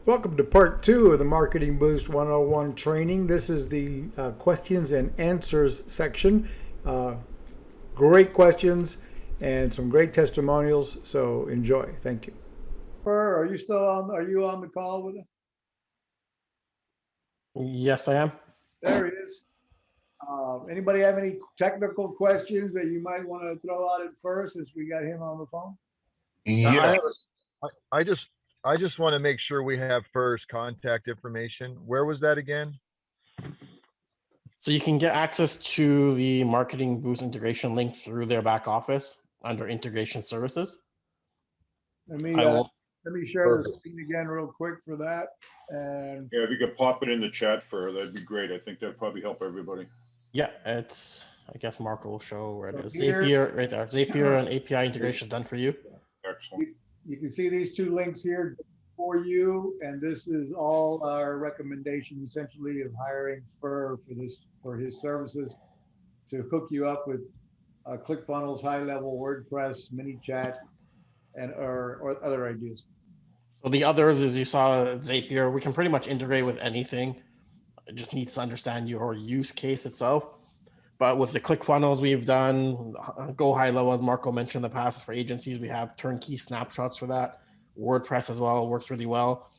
Welcome to part 2 of the Marketing Boost 101 training. This is the questions and answers section. Great questions and some great testimonials, so enjoy. Thank you. Are you still on? Are you on the call with us? Yes, I am. There he is. Anybody have any technical questions that you might want to throw out at first, since we got him on the phone? Yes. I just want to make sure we have first contact information. Where was that again? So you can get access to the Marketing Boost integration link through their back office under integration services. Let me share the screen again real quick for that. And yeah, if you could pop it in the chat that'd be great. I think that'd probably help everybody. Yeah, it's, I guess Marco will show where it is. Here, 𝗙𝗵𝗄 right there. 𝗙𝗵𝗄 and API integration is done for you. Excellent. you can see these two links here for you, and this is all our recommendation essentially of hiring for his services to hook you up with ClickFunnels, high-level WordPress, mini chat, and or other ideas. So the others, as you saw, 𝗙𝗵𝗄, we can pretty much integrate with anything. It just needs to understand your use case itself. But with the ClickFunnels we've done, Go High Level, as Marco mentioned in the past, for agencies, we have turnkey snapshots for that. WordPress as well works really well.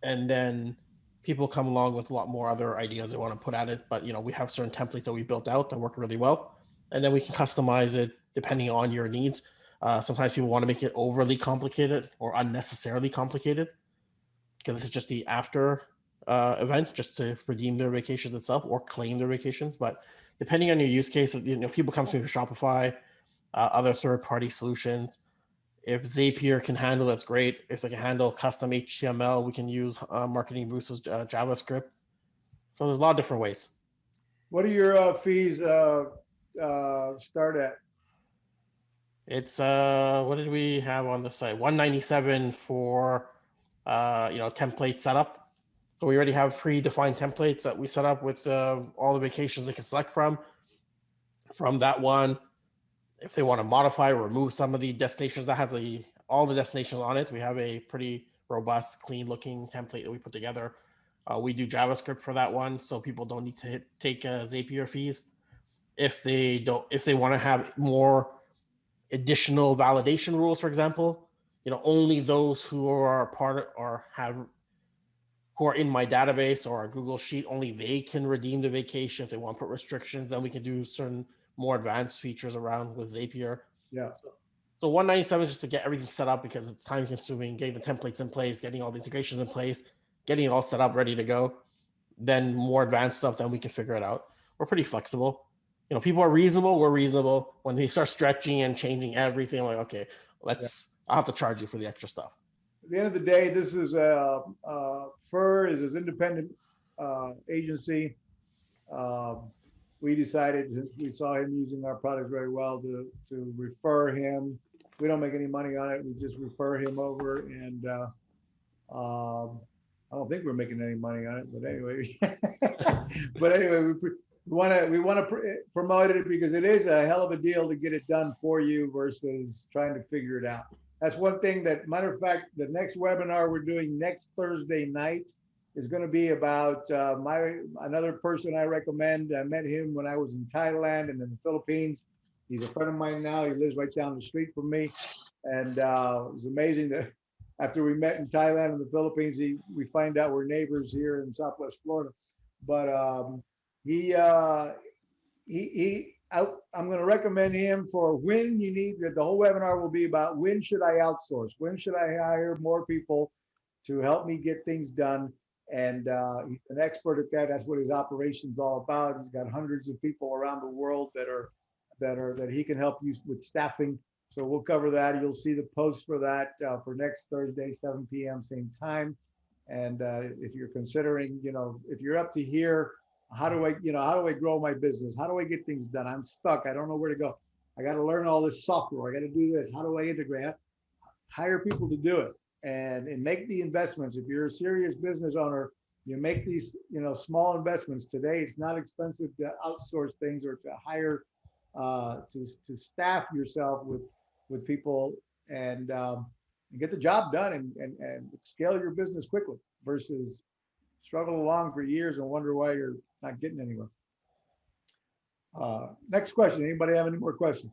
And then people come along with a lot more other ideas they want to put at it. But we have certain templates that we built out that work really well. And then we can customize it depending on your needs. Sometimes people want to make it overly complicated or unnecessarily complicated, because this is just the after event, just to redeem their vacations itself or claim their vacations. But depending on your use case, people come to me for Shopify, other third-party solutions. If 𝗙𝗵𝗄 can handle, that's great. If they can handle custom HTML, we can use Marketing Boost's JavaScript. So there's a lot of different ways. What do your fees start at? It's what did we have on the site? $197 for template setup. So we already have predefined templates that we set up with all the vacations they can select from. From that one, if they want to modify or remove some of the destinations, that has all the destinations on it. We have a pretty robust, clean-looking template that we put together. We do JavaScript for that one, so people don't need to take 𝗙𝗵𝗄 fees. If they want to have more additional validation rules, for example, only those who are part of or who are in my database or a Google Sheet, only they can redeem the vacation. If they want to put restrictions, then we can do certain more advanced features around with 𝗙𝗵𝗄. Yeah. So $197 is just to get everything set up, because it's time consuming, getting the templates in place, getting all the integrations in place, getting it all set up, ready to go. Then more advanced stuff, then we can figure it out. We're pretty flexible. People are reasonable. We're reasonable. When they start stretching and changing everything, I'm like, okay, I'll have to charge you for the extra stuff. At the end of the day, this is 𝗙 is his independent agency. We decided, we saw him using our product very well, to refer him. We don't make any money on it. We just refer him over, and I don't think we're making any money on it. But anyway, we want to promote it, because it is a hell of a deal to get it done for you versus trying to figure it out. That's one thing that, matter of fact, the next webinar we're doing next Thursday night is going to be about another person I recommend. I met him when I was in Thailand and in the Philippines. He's a friend of mine now. He lives right down the street from me. And it was amazing that after we met in Thailand and the Philippines, we find out we're neighbors here in Southwest Florida. But I'm going to recommend him for when you need. The whole webinar will be about when should I outsource? When should I hire more people to help me get things done? And he's an expert at that. That's what his operation's all about. He's got hundreds of people around the world that he can help you with staffing. So we'll cover that. You'll see the post for that for next Thursday, 7 p.m. same time. And if you're considering, if you're up to here, how do I grow my business? How do I get things done? I'm stuck. I don't know where to go. I got to learn all this software. I got to do this. How do I integrate? Hire people to do it and make the investments. If you're a serious business owner, you make these, small investments. Today, it's not expensive to outsource things or to hire, to staff yourself with people. And get the job done and scale your business quickly versus struggle along for years and wonder why you're not getting anywhere. Next question. Anybody have any more questions?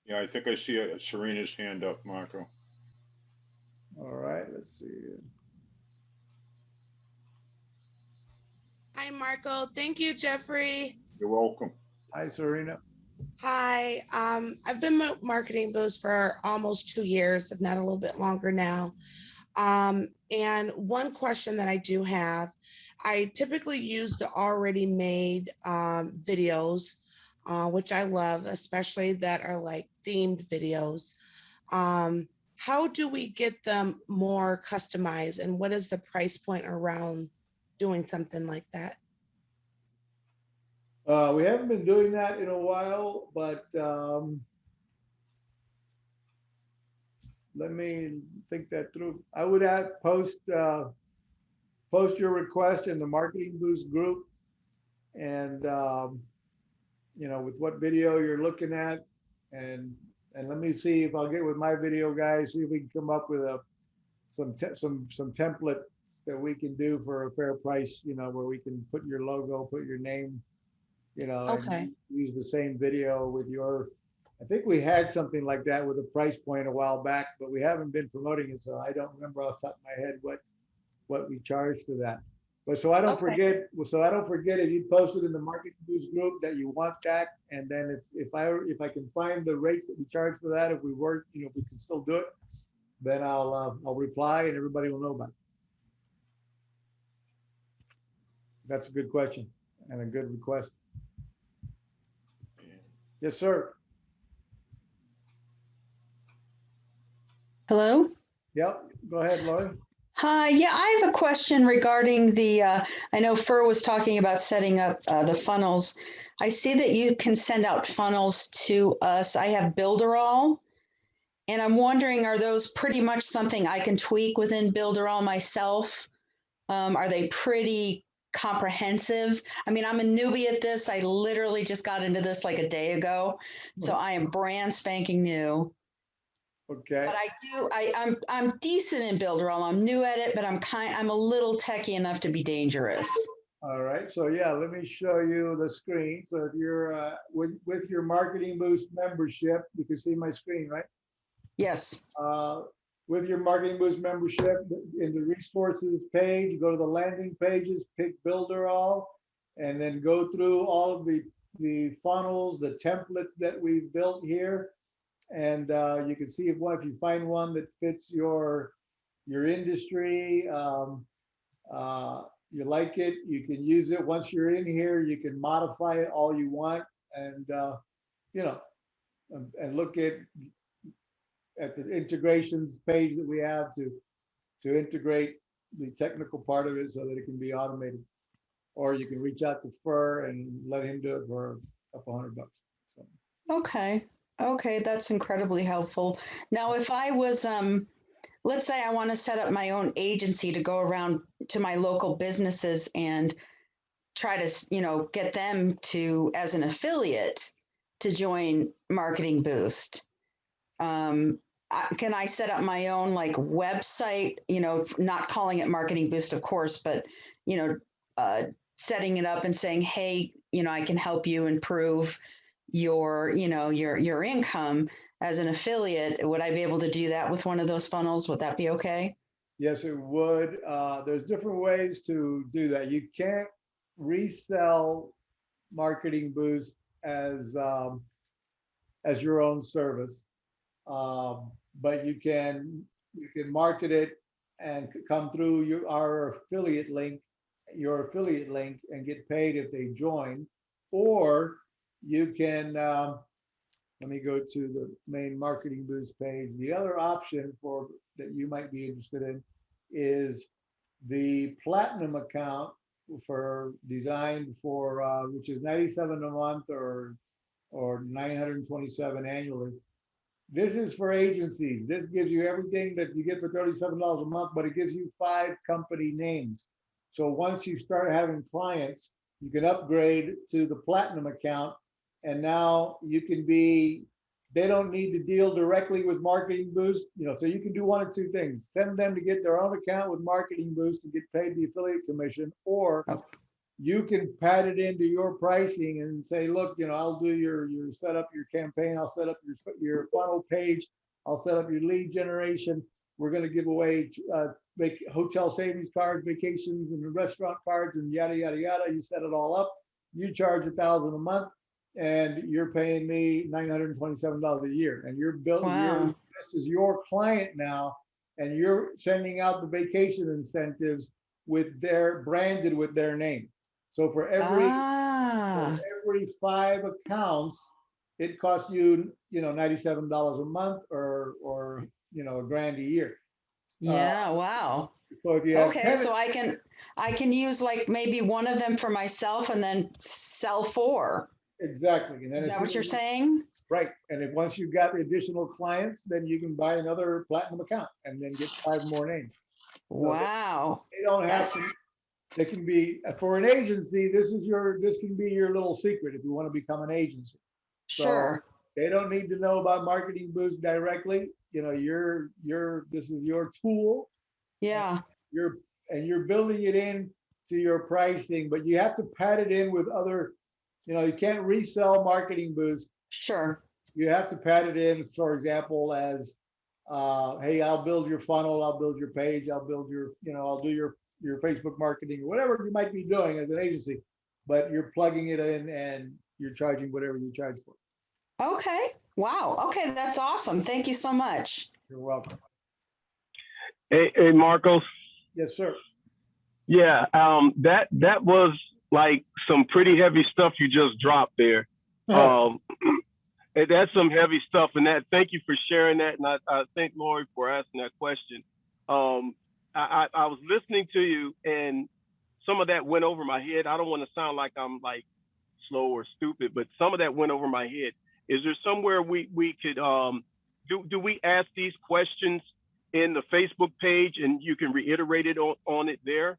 Yeah, I think I see Serena's hand up, Marco. All right, let's see. Hi, Marco. Thank you, Jeffrey. You're welcome. Hi, Serena. Hi. I've been Marketing Boost for almost 2 years, if not a little bit longer now. And one question that I do have, I typically use the already made videos, which I love, especially that are like themed videos. How do we get them more customized, and what is the price point around doing something like that? We haven't been doing that in a while, but let me think that through. I would post your request in the Marketing Boost group, and you know, with what video you're looking at, and let me see if I'll get with my video guys, see if we can come up with some templates that we can do for a fair price. You know, where we can put your logo, put your name, you know, Okay. and use the same video with your. I think we had something like that with a price point a while back, but we haven't been promoting it, so I don't remember off the top of my head what we charged for that. But so I don't forget, if you post it in the Marketing Boost group that you want that, and then if I can find the rates that we charge for that, if we were, you know, if we can still do it, then I'll reply and everybody will know about it. That's a good question and a good request. Yes, sir. Hello? Yep, go ahead, Lori. Hi, yeah, I have a question regarding the, I know Fur was talking about setting up the funnels. I see that you can send out funnels to us. I have Builderall, and I'm wondering, are those pretty much something I can tweak within Builderall myself? Are they pretty comprehensive? I mean, I'm a newbie at this. I literally just got into this like a day ago, so I am brand spanking new. Okay. But I'm decent in Builderall. I'm new at it, but I'm a little techie enough to be dangerous. All right. So yeah, let me show you the screen. So if you're with your Marketing Boost membership, you can see my screen, right? Yes. With your Marketing Boost membership, in the resources page, you go to the landing pages, pick Builderall, and then go through all of the funnels, the templates that we've built here. And you can see if you find one that fits your industry, you like it, you can use it. Once you're in here, you can modify it all you want, and you know, and look at the integrations page that we have to integrate the technical part of it so that it can be automated. Or you can reach out to Fur and let him do it for a couple $100. So. Okay. Okay, that's incredibly helpful. Now, if I was, let's say I want to set up my own agency to go around to my local businesses and try to, you know, get them to, as an affiliate, to join Marketing Boost. Can I set up my own like website, you know, not calling it Marketing Boost, of course, but, you know, setting it up and saying, hey, you know, I can help you improve your, you know, your income as an affiliate. Would I be able to do that with one of those funnels? Would that be okay? Yes, it would. There's different ways to do that. You can't resell Marketing Boost as your own service, but you can market it and come through your affiliate link, and get paid if they join. Or you can, let me go to the main Marketing Boost page. The other option that you might be interested in is the Platinum account designed for which is $97 a month or $927 annually. This is for agencies. This gives you everything that you get for $37 a month, but it gives you 5 company names. So once you start having clients, you can upgrade to the Platinum account, and now you can be They don't need to deal directly with Marketing Boost, you know, so you can do one of two things. Send them to get their own account with Marketing Boost and get paid the affiliate commission, or Oh. you can pad it into your pricing and say, look, you know, I'll do your set up your campaign, I'll set up your funnel page, I'll set up your lead generation. We're going to give away hotel savings cards, vacations, and restaurant cards, and yada yada yada. You set it all up. You charge $1,000 a month, and you're paying me $927 a year. And you're built. Wow. This is your client now, and you're sending out the vacation incentives with their branded with their name. So for every 5 accounts, it costs you, you know, $97 a month, or you know, $1,000 a year. Yeah, wow. So if you have Okay, 10 so I can use like maybe one of them for myself and then sell 4. exactly, and then Is as that soon what you're as saying? right, and if once you've got the additional clients, then you can buy another platinum account and then get 5 more names. Wow. They don't have That's to. They can be for an agency. This can be your little secret if you want to become an agency. sure. They don't need to know about Marketing Boost directly. You know, this is your tool. Yeah, You're building it in to your pricing, but you have to pad it in with other, you know, you can't resell Marketing Boost. sure. You have to pad it in, for example, as hey, I'll build your funnel, I'll build your page, I'll build your, you know, I'll do your Facebook marketing, or whatever you might be doing as an agency, but you're plugging it in and you're charging whatever you charge for. Okay. Wow. Okay, that's awesome. Thank you so much. You're welcome. Hey, Marcos. Yes, sir. Yeah, that was like some pretty heavy stuff you just dropped there. That's some heavy stuff, and that. Thank you for sharing that, and I thank Lori for asking that question. I was listening to you, and some of that went over my head. I don't want to sound like I'm like slow or stupid, but some of that went over my head. Is there somewhere we could do we ask these questions in the Facebook page, and you can reiterate it on it there?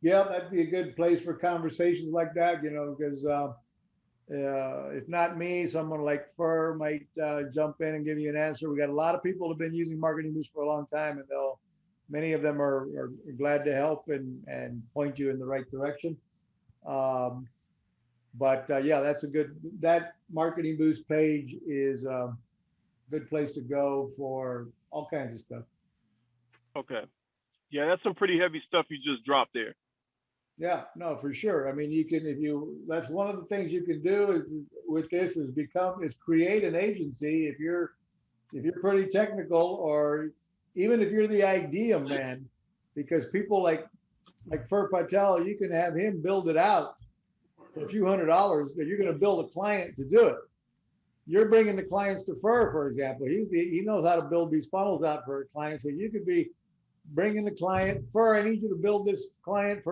Yeah, that'd be a good place for conversations like that, you know, because if not me, someone like Fur might jump in and give you an answer. We got a lot of people who've been using Marketing Boost for a long time, and many of them are glad to help and point you in the right direction. Yeah, that Marketing Boost page is a good place to go for all kinds of stuff. Okay. Yeah, that's some pretty heavy stuff you just dropped there. Yeah, no, for sure. I mean, that's one of the things you can do with this is create an agency. If you're pretty technical, or even if you're the idea man, because people like Fur Patel, you can have him build it out for a few $100s, that you're going to build a client to do it. You're bringing the clients to Fur, for example. He knows how to build these funnels out for a client. So you could be bringing the client. Fur, I need you to build this client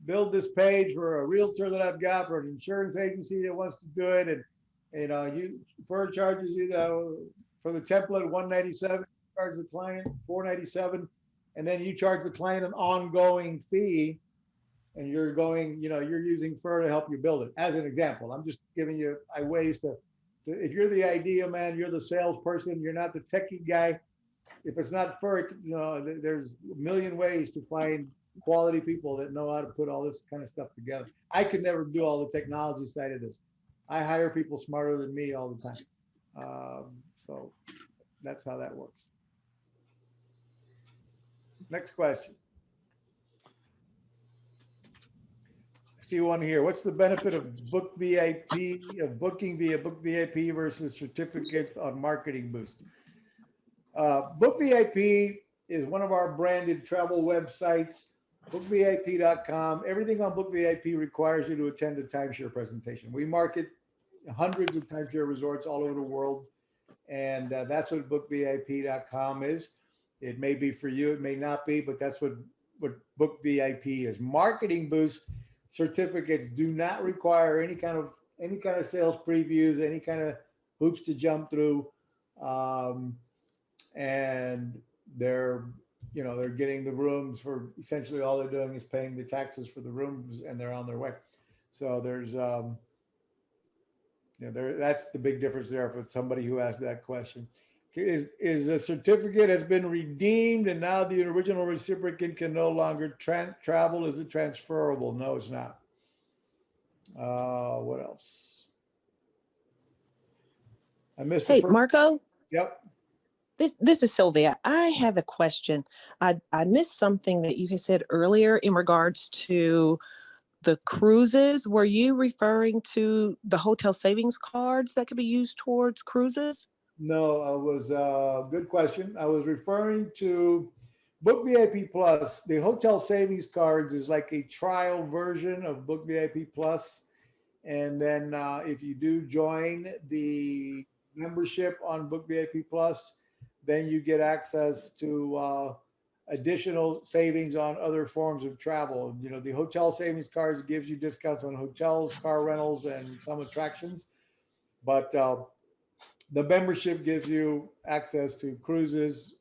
build this page for a realtor that I've got, for an insurance agency that wants to do it. And, you know, Fur charges you for the template $197, charge the client $497. And then you charge the client an ongoing fee. And you're using Fur to help you build it. As an example, I'm just giving you ways to, if you're the idea man, you're the salesperson, you're not the techie guy. If it's not Fur, you know, there's a million ways to find quality people that know how to put all this kind of stuff together. I could never do all the technology side of this. I hire people smarter than me all the time. So that's how that works. Next question. See one here. What's the benefit of booking via Book VIP versus certificates on Marketing Boost? Book VIP is one of our branded travel websites, bookvip.com. Everything on Book VIP requires you to attend a timeshare presentation. We market hundreds of timeshare resorts all over the world, and that's what bookvip.com is. It may be for you, it may not be, but that's what Book VIP is. Marketing Boost certificates do not require any kind of sales previews, any kind of hoops to jump through, and they're getting the rooms for essentially all they're doing is paying the taxes for the rooms, and they're on their way. So there's You know, that's the big difference there for somebody who asked that question. Is a certificate has been redeemed and now the original recipient can no longer travel? Is it transferable? No, it's not. What else? I missed the Hey, first. Marco, Yep. this is Sylvia. I have a question. I missed something that you had said earlier in regards to the cruises. Were you referring to the hotel savings cards that could be used towards cruises? No, I was, good question. I was referring to Book VIP Plus. The hotel savings cards is like a trial version of Book VIP Plus. And then if you do join the membership on Book VIP Plus, then you get access to additional savings on other forms of travel. You know, the hotel savings cards gives you discounts on hotels, car rentals, and some attractions. But the membership gives you access to cruises,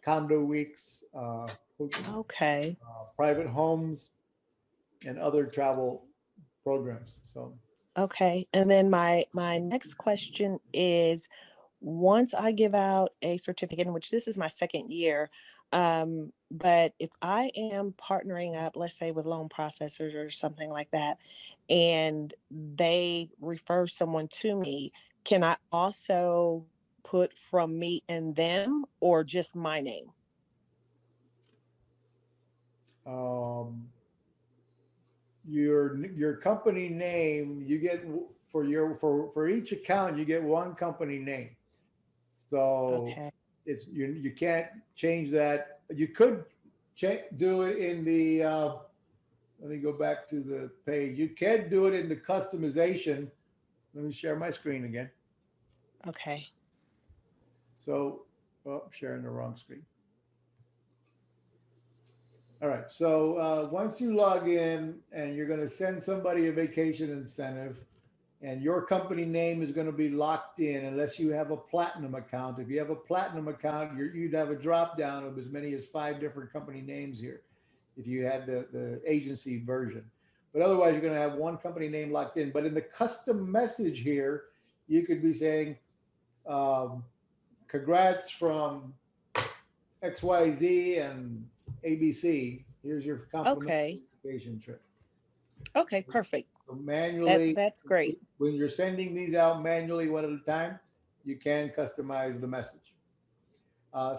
condo weeks, Okay. private homes, and other travel programs. So, Okay. And then my next question is, once I give out a certificate, in which this is my second year, but if I am partnering up, let's say with loan processors or something like that, and they refer someone to me, can I also put from me and them or just my name? your company name, you get for each account, you get one company name. So Okay. it's you can't change that. You could do it in the let me go back to the page. You can do it in the customization. Let me share my screen again. Okay. So, oh, I'm sharing the wrong screen. All right. So once you log in and you're going to send somebody a vacation incentive, and your company name is going to be locked in unless you have a platinum account. If you have a platinum account, you'd have a drop down of as many as 5 different company names here if you had the agency version. But otherwise, you're going to have one company name locked in. But in the custom message here, you could be saying, congrats from XYZ and ABC. Here's your complimentary vacation trip. Okay, perfect. So manually, That's great. when you're sending these out manually one at a time, you can customize the message.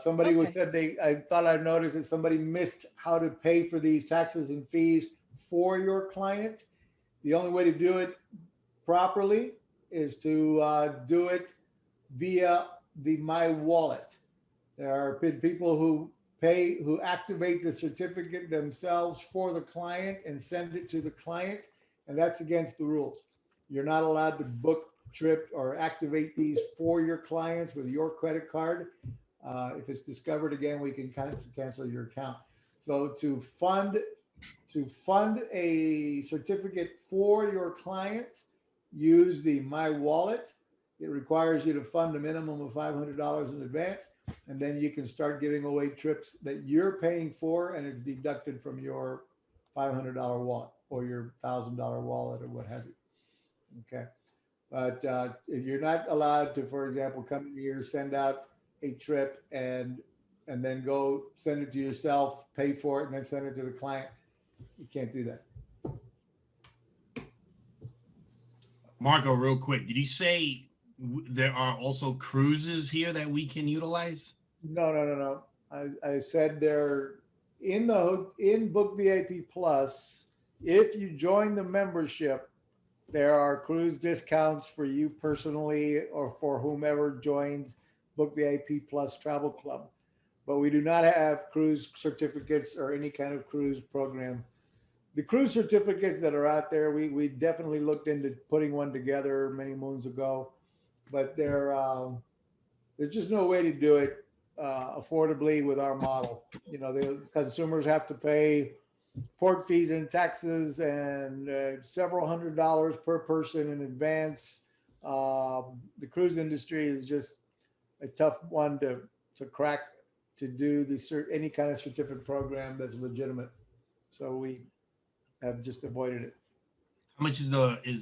Somebody was said I thought I noticed that somebody missed how to pay for these taxes and fees for your client. The only way to do it properly is to do it via the My Wallet. There are people who activate the certificate themselves for the client and send it to the client, and that's against the rules. You're not allowed to book trip or activate these for your clients with your credit card. If it's discovered again, we can cancel your account. So to fund a certificate for your clients, use the My Wallet. It requires you to fund a minimum of $500 in advance, and then you can start giving away trips that you're paying for, and it's deducted from your $500 wallet or your $1,000 wallet or what have you. Okay. But if you're not allowed to, for example, come here, send out a trip and then go send it to yourself, pay for it, and then send it to the client, you can't do that. Marco, real quick, did you say there are also cruises here that we can utilize? No. I said they're in Book VIP Plus. If you join the membership, there are cruise discounts for you personally or for whomever joins Book VIP Plus Travel Club. But we do not have cruise certificates or any kind of cruise program. The cruise certificates that are out there, we definitely looked into putting one together many moons ago, but there's just no way to do it affordably with our model. You know, the consumers have to pay port fees and taxes and several $100s per person in advance. The cruise industry is just a tough one to crack, to do any kind of certificate program that's legitimate. So we have just avoided it. much is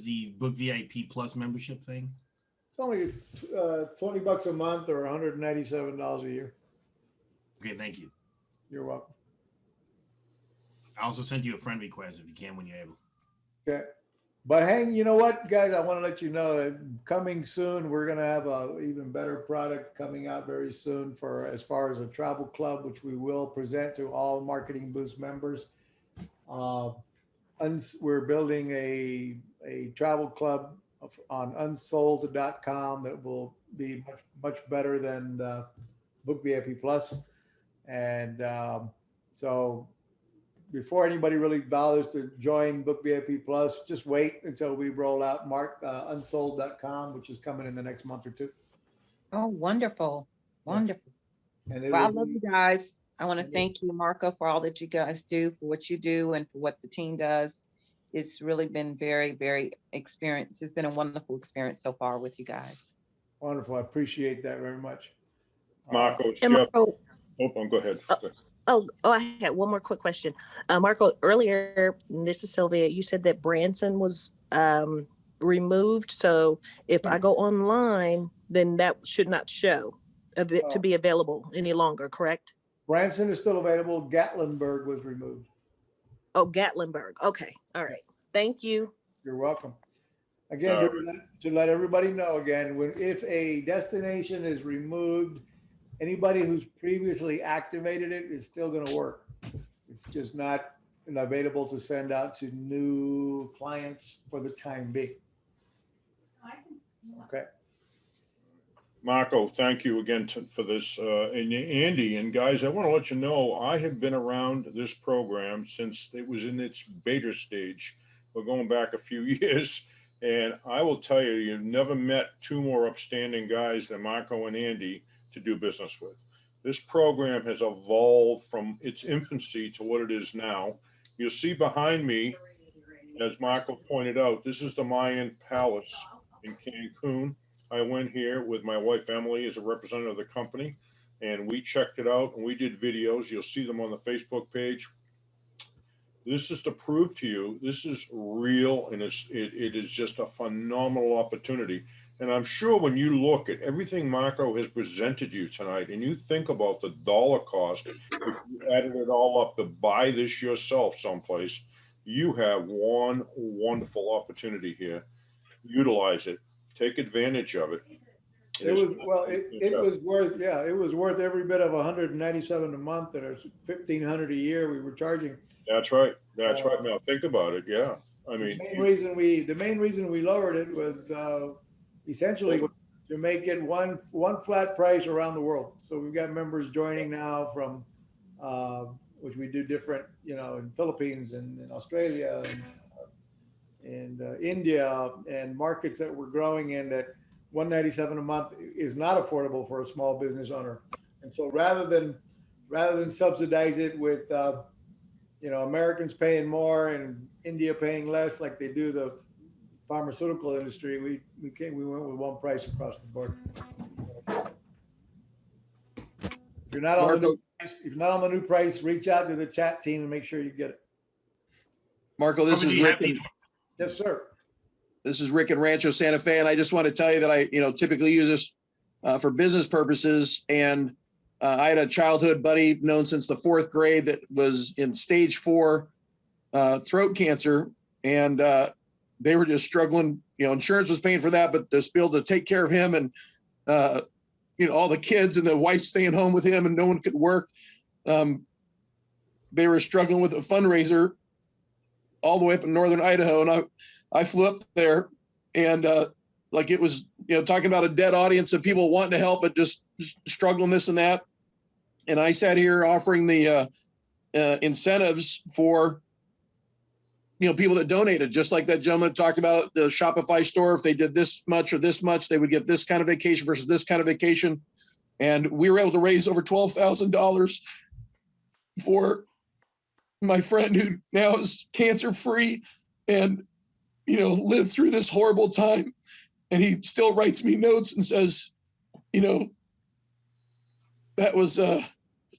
the Book VIP Plus membership thing? It's only $20 a month or $197 a year. Okay, thank you. You're welcome. I also sent you a friend request if you can when you're able. Okay. But hang, you know what, guys, I want to let you know that coming soon, we're going to have a even better product coming out very soon for as far as a travel club, which we will present to all Marketing Boost members. We're building a travel club on unsold.com that will be much better than Book VIP Plus. And so before anybody really bothers to join Book VIP Plus, just wait until we roll out unsold.com, which is coming in the next month or two. Oh, wonderful. Wonderful. And it Well, I will love be- you guys. I want to thank you, Marco, for all that you guys do, for what you do, and for what the team does. It's really been very, very experience. It's been a wonderful experience so far with you guys. Wonderful. I appreciate that very much. Marco, it's And Jeff. Marco, Go ahead. I had one more quick question. Marco, earlier, this is Sylvia, you said that Branson was removed. So if I go online, then that should not show to be available any longer, correct? Branson is still available. Gatlinburg was removed. Oh, Gatlinburg. Okay. All right. Thank you. You're welcome. Again, to let everybody know again, if a destination is removed, anybody who's previously activated it is still going to work. It's just not available to send out to new clients for the time being. Okay. Marco, thank you again for this. And Andy and guys, I want to let you know, I have been around this program since it was in its beta stage. We're going back a few years. And I will tell you, you've never met two more upstanding guys than Marco and Andy to do business with. This program has evolved from its infancy to what it is now. You'll see behind me, as Marco pointed out, this is the Mayan Palace in Cancun. I went here with my wife, Emily, as a representative of the company, and we checked it out and we did videos. You'll see them on the Facebook page. This is to prove to you, this is real, and it is just a phenomenal opportunity. And I'm sure when you look at everything Marco has presented you tonight and you think about the dollar cost, if you added it all up to buy this yourself someplace, you have one wonderful opportunity here. Utilize it. Take advantage of it. It was worth every bit of $197 a month, and it's $1,500 a year we were charging. That's right. That's right. Now think about it. Yeah. I mean, the main reason we lowered it was essentially to make it one flat price around the world. So we've got members joining now from which we do different, in Philippines and in Australia and India, and markets that we're growing in, that $197 a month is not affordable for a small business owner. And so rather than subsidize it with Americans paying more and India paying less like they do the pharmaceutical industry, we went with one price across the board. If you're not on the new price, reach out to the chat team and make sure you get it. Marco, this is Rick. Yes, sir. This is Rick in Rancho Santa Fe, and I just want to tell you that I, typically use this for business purposes. And I had a childhood buddy known since the 4th grade that was in stage 4 throat cancer, and they were just struggling. Insurance was paying for that, but to be able to take care of him and all the kids and the wife staying home with him, and no one could work. They were struggling with a fundraiser all the way up in northern Idaho, and I flew up there, and it was talking about a dead audience of people wanting to help but just struggling this and that, and I sat here offering the incentives for people that donated, just like that gentleman talked about the Shopify store. If they did this much or this much, they would get this kind of vacation versus this kind of vacation, and we were able to raise over $12,000 for my friend who now is cancer-free and lived through this horrible time, and he still writes me notes and says, that was a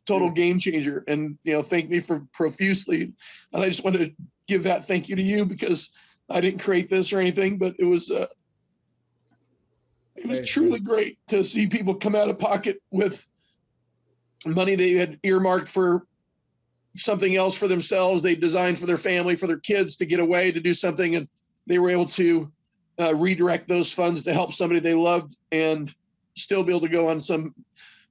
total game changer, and thank me for profusely. And I just wanted to give that thank you to you, because I didn't create this or anything, but it was truly great to see people come out of pocket with money they had earmarked for something else for themselves. They designed for their family, for their kids to get away to do something, and they were able to redirect those funds to help somebody they loved and still be able to go on some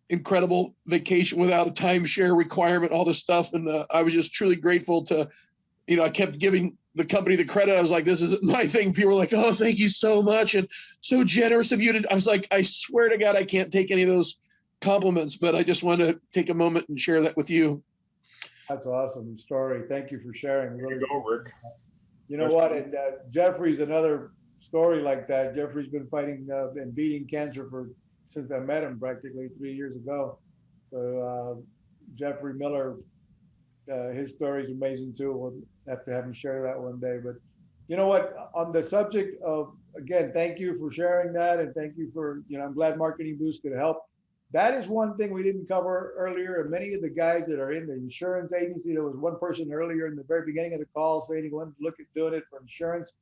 incredible vacation without a timeshare requirement, all this stuff. And I was just truly grateful to, I kept giving the company the credit. I was like, this isn't my thing. People were like, oh, thank you so much. And so generous of you to, I was like, I swear to God, I can't take any of those compliments, but I just want to take a moment and share that with you. That's an awesome story. Thank you for sharing. There Really you go, Rick. You know what? And Jeffrey's another story like that. Jeffrey's been fighting and beating cancer since I met him practically 3 years ago. So Jeffrey Miller, his story is amazing too. We'll have to have him share that one day. But you know what? On the subject of, again, thank you for sharing that, and thank you for, I'm glad Marketing Boost could help. That is one thing we didn't cover earlier. And many of the guys that are in the insurance agency, there was one person earlier in the very beginning of the call saying he wanted to look at doing it for insurance.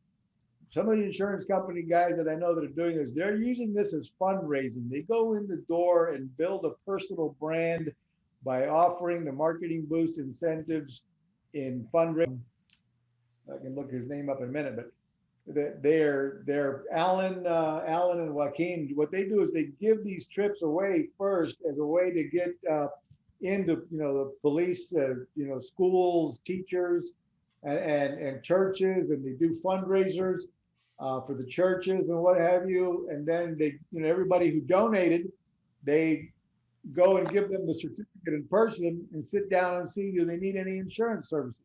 Some of the insurance company guys that I know that are doing this, they're using this as fundraising. They go in the door and build a personal brand by offering the Marketing Boost incentives in fundraising. I can look his name up in a minute, but they're Alan and Joaquin. What they do is they give these trips away first as a way to get into the police, schools, teachers, and churches, and they do fundraisers for the churches and what have you. And then they, everybody who donated, they go and give them the certificate in person and sit down and see, do they need any insurance services?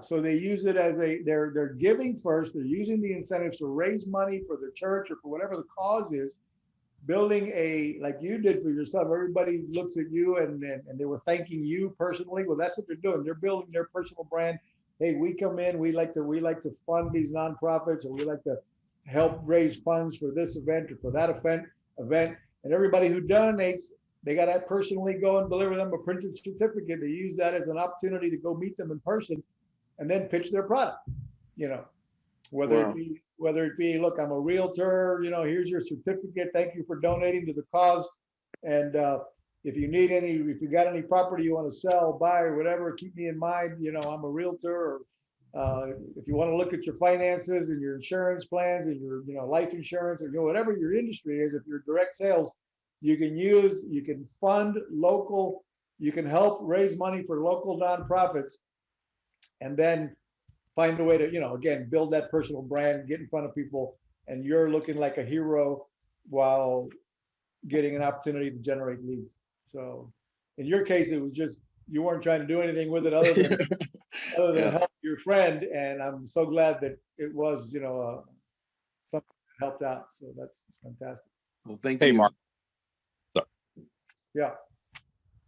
So they use it as they're giving first. They're using the incentives to raise money for the church or for whatever the cause is, building like you did for yourself. Everybody looks at you and they were thanking you personally. Well, that's what they're doing. They're building their personal brand. Hey, we come in, we like to fund these nonprofits, or we like to help raise funds for this event or for that event. And everybody who donates, they got to personally go and deliver them a printed certificate. They use that as an opportunity to go meet them in person and then pitch their product, whether it be, look, I'm a realtor, here's your certificate. Thank you for donating to the cause. And if you got any property you want to sell, buy, or whatever, keep me in mind. I'm a realtor. Or if you want to look at your finances and your insurance plans and your life insurance, or whatever your industry is, if you're direct sales, you can fund local, you can help raise money for local nonprofits, and then find a way to, again, build that personal brand, get in front of people, and you're looking like a hero while getting an opportunity to generate leads. So in your case, it was just, you weren't trying to do anything with it other than help your friend. And I'm so glad that it was, something that helped out. So that's fantastic. Well, thank you. Hey, Mark. Yeah.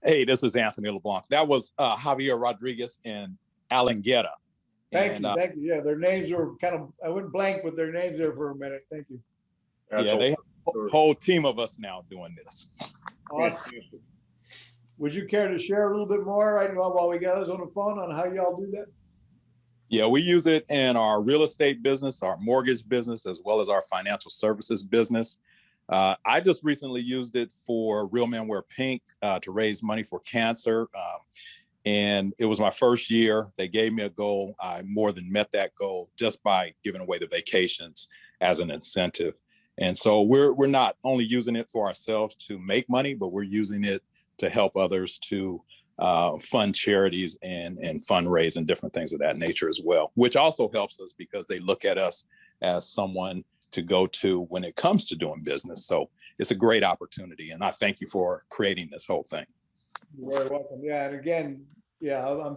Hey, this is Anthony LeBlanc. That was Javier Rodriguez and Alan Guerra. Thank you. Yeah, their names were I went blank with their names there for a minute. Thank you. Yeah, they have a whole team of us now doing this. Awesome. Would you care to share a little bit more right now while we got us on the phone on how y'all do that? Yeah, we use it in our real estate business, our mortgage business, as well as our financial services business. I just recently used it for Real Men Wear Pink to raise money for cancer. And it was my first year. They gave me a goal. I more than met that goal just by giving away the vacations as an incentive. And so we're not only using it for ourselves to make money, but we're using it to help others to fund charities and fundraise and different things of that nature as well, which also helps us because they look at us as someone to go to when it comes to doing business. So it's a great opportunity. And I thank you for creating this whole thing. You're very welcome. Yeah, and again, yeah, I'm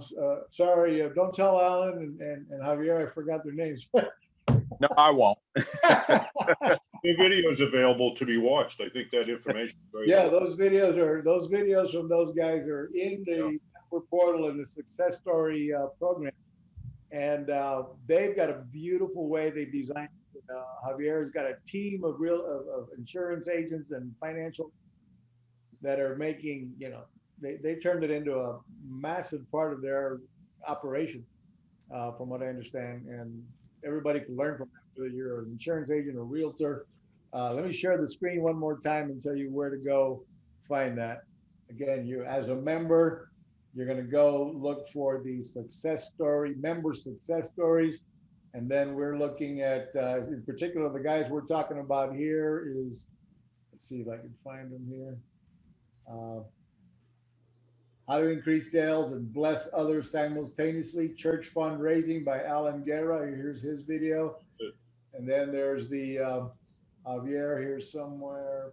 sorry. Don't tell Alan and Javier, I forgot their names. No, I won't. The video is available to be watched. I think that information. Yeah, those videos from those guys are in the network portal in the success story program, and they've got a beautiful way they designed it. Javier's got a team of insurance agents and financial that are making, they turned it into a massive part of their operation, from what I understand. And everybody can learn from that, whether you're an insurance agent or realtor. Let me share the screen one more time and tell you where to go find that. Again, you as a member, you're going to go look for the success story, member success stories. And then we're looking at, in particular, the guys we're talking about here is, let's see if I can find them here. How to Increase Sales and Bless Others Simultaneously, Church Fundraising by Alan Guerra. Here's his video. And then there's the Javier here somewhere.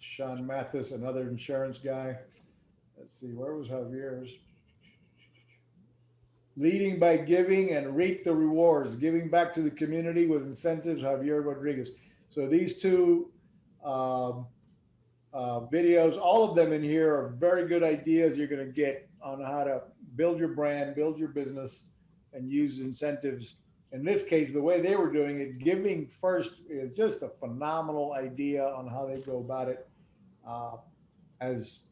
Sean Mathis, another insurance guy. Let's see, where was Javier's? Leading by Giving and Reap the Rewards, Giving Back to the Community with Incentives, Javier Rodriguez. So these two videos, all of them in here are very good ideas you're going to get on how to build your brand, build your business, and use incentives. In this case, the way they were doing it, Giving First is just a phenomenal idea on how they go about it, as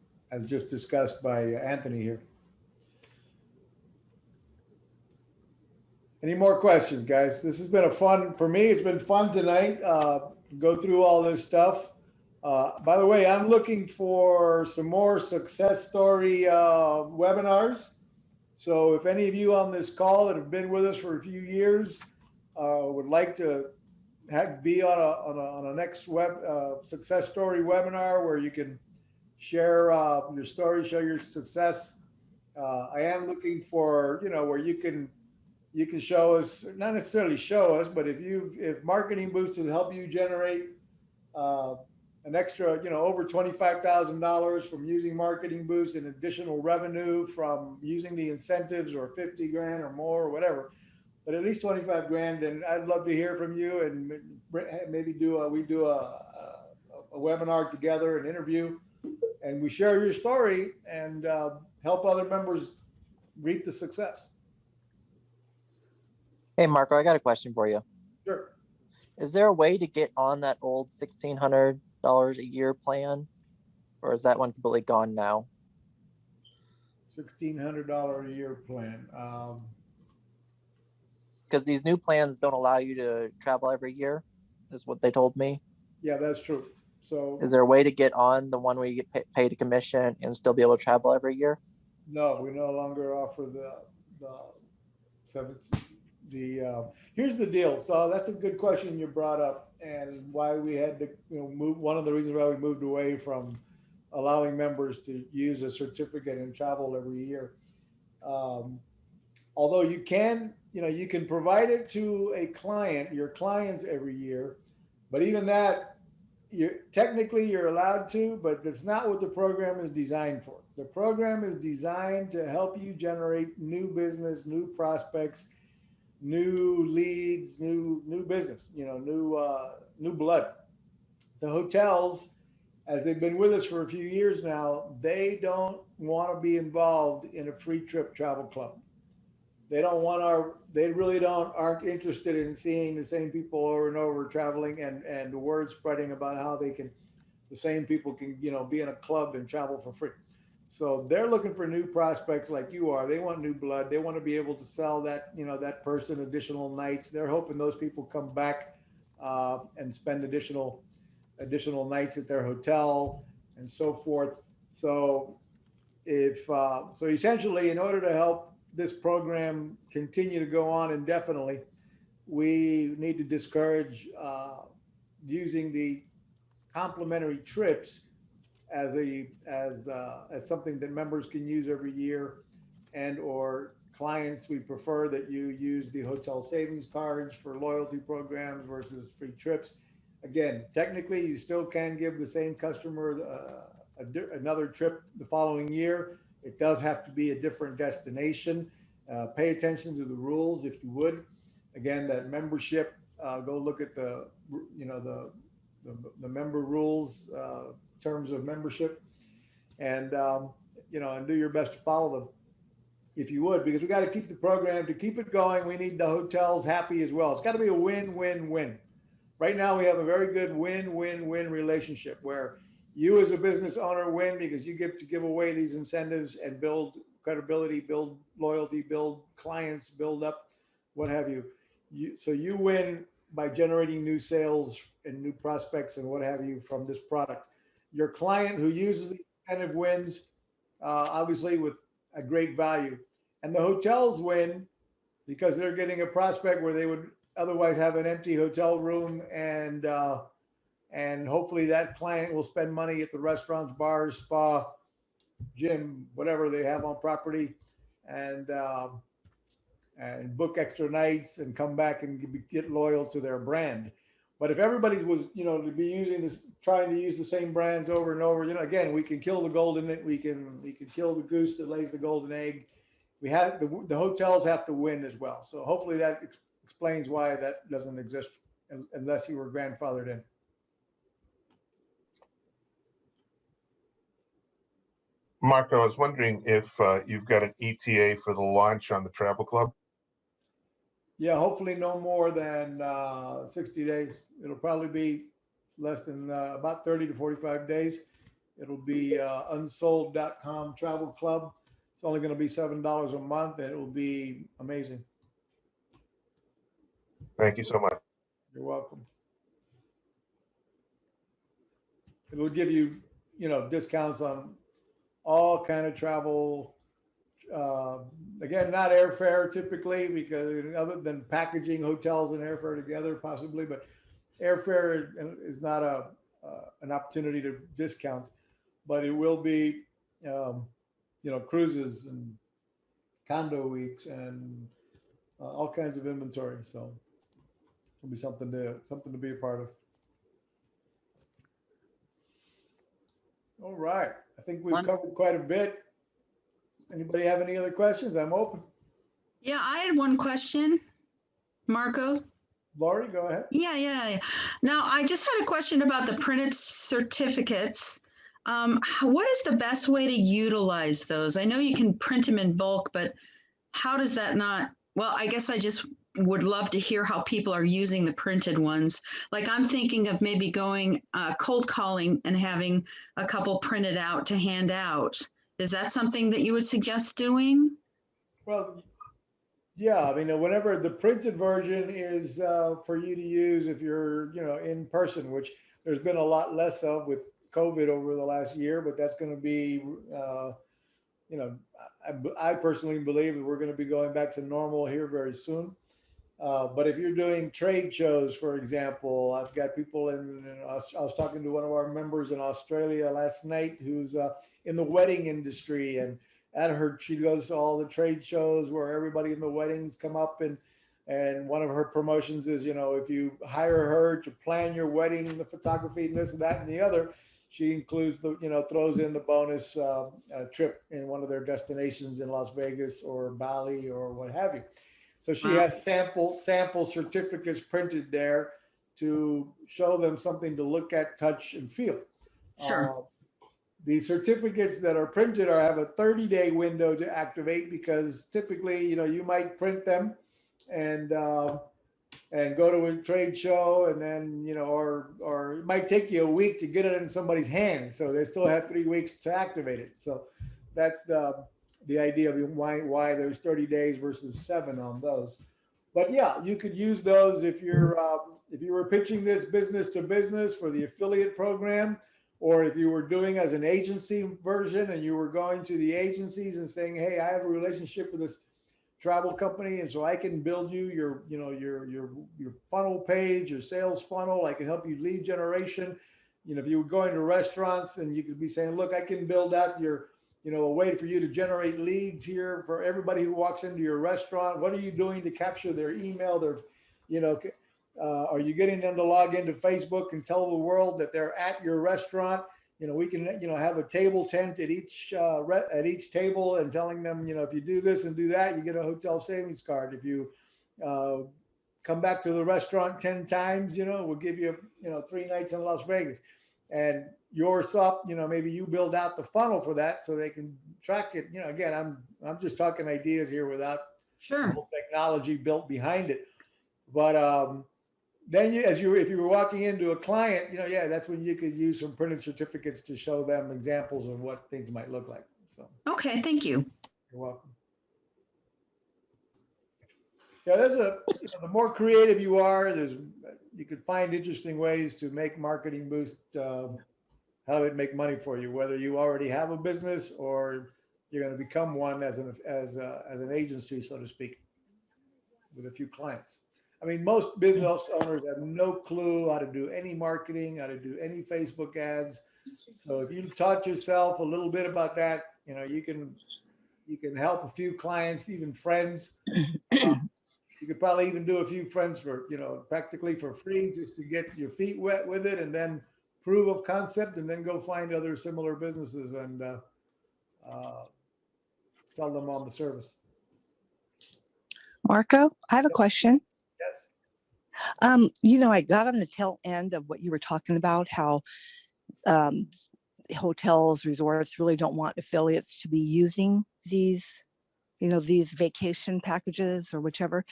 just discussed by Anthony here. Any more questions, guys? This has been a fun, for me, it's been fun tonight. Go through all this stuff. By the way, I'm looking for some more success story webinars. So if any of you on this call that have been with us for a few years would like to be on a next success story webinar where you can share your story, show your success. I am looking for, where you can show us, not necessarily show us, but if Marketing Boost has helped you generate an extra, over $25,000 from using Marketing Boost and additional revenue from using the incentives, or 50 grand or more or whatever, but at least 25 grand, then I'd love to hear from you, and maybe we do a webinar together, an interview, and we share your story and help other members reap the success. Hey, Marco, I got a question for you. Sure. Is there a way to get on that old $1,600 a year plan, or is that one completely gone now? $1,600 a year plan. Because these new plans don't allow you to travel every year, is what they told me. Yeah, that's true. So is there a way to get on the one where you get paid a commission and still be able to travel every year? No, we no longer offer here's the deal. So that's a good question you brought up, and why we had to move. One of the reasons why we moved away from allowing members to use a certificate and travel every year. Although you can provide it to your clients every year, but even that, you're allowed to, but that's not what the program is designed for. The program is designed to help you generate new business, new prospects, new leads, new business, new blood. The hotels, as they've been with us for a few years now, they don't want to be involved in a free trip travel club. They aren't interested in seeing the same people over and over traveling, and the word spreading about how the same people can, be in a club and travel for free. So they're looking for new prospects like you are. They want new blood. They want to be able to sell that, that person additional nights. They're hoping those people come back and spend additional nights at their hotel and so forth. So so essentially, in order to help this program continue to go on indefinitely, we need to discourage using the complimentary trips as something that members can use every year, and or clients, we prefer that you use the hotel savings cards for loyalty programs versus free trips. Again, technically, you still can give the same customer another trip the following year. It does have to be a different destination. Pay attention to the rules, if you would. Again, that membership, go look at the member rules, terms of membership, and and do your best to follow them, if you would, because we got to keep the program. To keep it going, we need the hotels happy as well. It's got to be a win-win-win. Right now, we have a very good win-win-win relationship where you as a business owner win because you get to give away these incentives and build credibility, build loyalty, build clients, build up, what have you. So you win by generating new sales and new prospects and what have you from this product. Your client who uses it kind of wins, obviously with a great value. And the hotels win because they're getting a prospect where they would otherwise have an empty hotel room, and hopefully that client will spend money at the restaurants, bars, spa, gym, whatever they have on property, and book extra nights and come back and get loyal to their brand. But if everybody was, to be using this, trying to use the same brands over and over, again, we can kill the golden, we can kill the goose that lays the golden egg. We have the hotels have to win as well. So hopefully that explains why that doesn't exist unless you were grandfathered in. Mark, I was wondering if you've got an ETA for the launch on the Travel Club? Yeah, hopefully no more than 60 days. It'll probably be less than about 30 to 45 days. It'll be unsold.com travel club. It's only going to be $7 a month, and it will be amazing. Thank you so much. You're welcome. It'll give you, discounts on all kind of travel. Again, not airfare typically, because other than packaging hotels and airfare together possibly, but airfare is not an opportunity to discount, but it will be, cruises and condo weeks and all kinds of inventory. So it'll be something to be a part of. All right. I think we've covered quite a bit. Anybody have any other questions? I'm open. Yeah, I had one question, Marco. Lori, go ahead. Yeah. Now, I just had a question about the printed certificates. What is the best way to utilize those? I know you can print them in bulk, but how does that not? Well, I guess I just would love to hear how people are using the printed ones. Like I'm thinking of maybe going cold calling and having a couple printed out to hand out. Is that something that you would suggest doing? Well, yeah, I mean, whenever the printed version is for you to use if you're, in person, which there's been a lot less of with COVID over the last year, but that's going to be, I personally believe that we're going to be going back to normal here very soon. But if you're doing trade shows, for example, I've got people I was talking to one of our members in Australia last night who's in the wedding industry, and she goes to all the trade shows where everybody in the weddings come up, and one of her promotions is, if you hire her to plan your wedding, the photography and this and that and the other, she includes throws in the bonus trip in one of their destinations in Las Vegas or Bali or what have you. So she has sample certificates printed there to show them something to look at, touch, and feel. Sure. The certificates that are printed have a 30-day window to activate, because typically, you might print them and go to a trade show, and then, or it might take you a week to get it in somebody's hands. So they still have 3 weeks to activate it. So that's the idea of why there's 30 days versus 7 on those. But yeah, you could use those if you were pitching this business to business for the affiliate program, or if you were doing as an agency version and you were going to the agencies and saying, hey, I have a relationship with this travel company, and so I can build you your funnel page, your sales funnel. I can help you lead generation. If you were going to restaurants, and you could be saying, look, I can build out a way for you to generate leads here for everybody who walks into your restaurant. What are you doing to capture their email? Are you getting them to log into Facebook and tell the world that they're at your restaurant? We can, have a table tent at each table, and telling them, if you do this and do that, you get a hotel savings card. If you come back to the restaurant 10 times, we'll give you, 3 nights in Las Vegas. And your maybe you build out the funnel for that so they can track it. Again, I'm just talking ideas here without the whole technology built behind it. But then if you were walking into a client, that's when you could use some printed certificates to show them examples of what things might look like. So. Okay, thank you. You're welcome. Yeah, the more creative you are, you could find interesting ways to make Marketing Boost have it make money for you, whether you already have a business or you're going to become one as an agency, so to speak, with a few clients. I mean, most business owners have no clue how to do any marketing, how to do any Facebook ads. So if you taught yourself a little bit about that, you can help a few clients, even friends. You could probably even do a few friends for, practically for free, just to get your feet wet with it, and then prove of concept, and then go find other similar businesses and sell them on the service. Marco, I have a question. Yes. I got on the tail end of what you were talking about, how hotels, resorts really don't want affiliates to be using these, these vacation packages or whichever.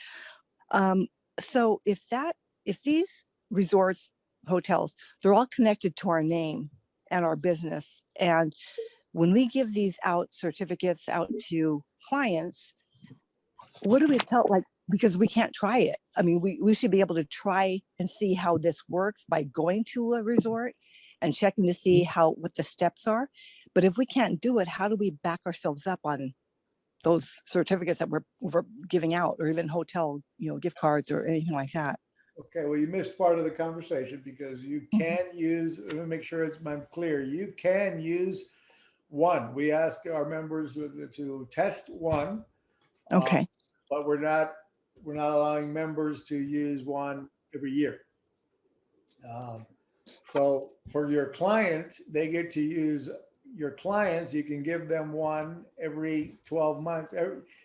So if these resorts, hotels, they're all connected to our name and our business, and when we give these certificates out to clients, what do we tell, because we can't try it. I mean, we should be able to try and see how this works by going to a resort and checking to see what the steps are. But if we can't do it, how do we back ourselves up on those certificates that we're giving out, or even hotel, gift cards or anything like that? Okay, well, you missed part of the conversation, because you can use, let me make sure I'm clear. You can use one. We ask our members to test one. Okay. But we're not allowing members to use one every year. So for your client, they get to use your clients. You can give them one every 12 months.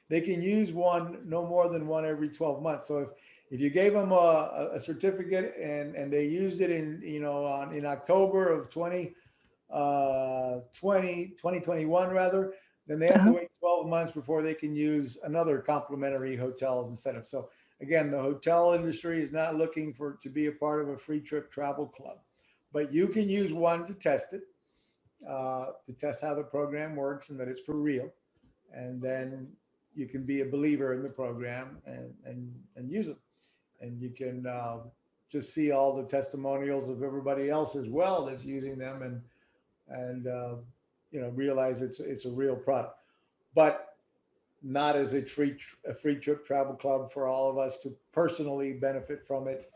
They can use one, no more than one every 12 months. So if you gave them a certificate and they used it in October of 2021 rather, then they have to wait 12 months before they can use another complimentary hotel incentive. So again, the hotel industry is not looking to be a part of a free trip travel club, but you can use one to test it, to test how the program works and that it's for real. And then you can be a believer in the program and use it. And you can just see all the testimonials of everybody else as well that's using them, and realize it's a real product, but not as a free trip travel club for all of us to personally benefit from it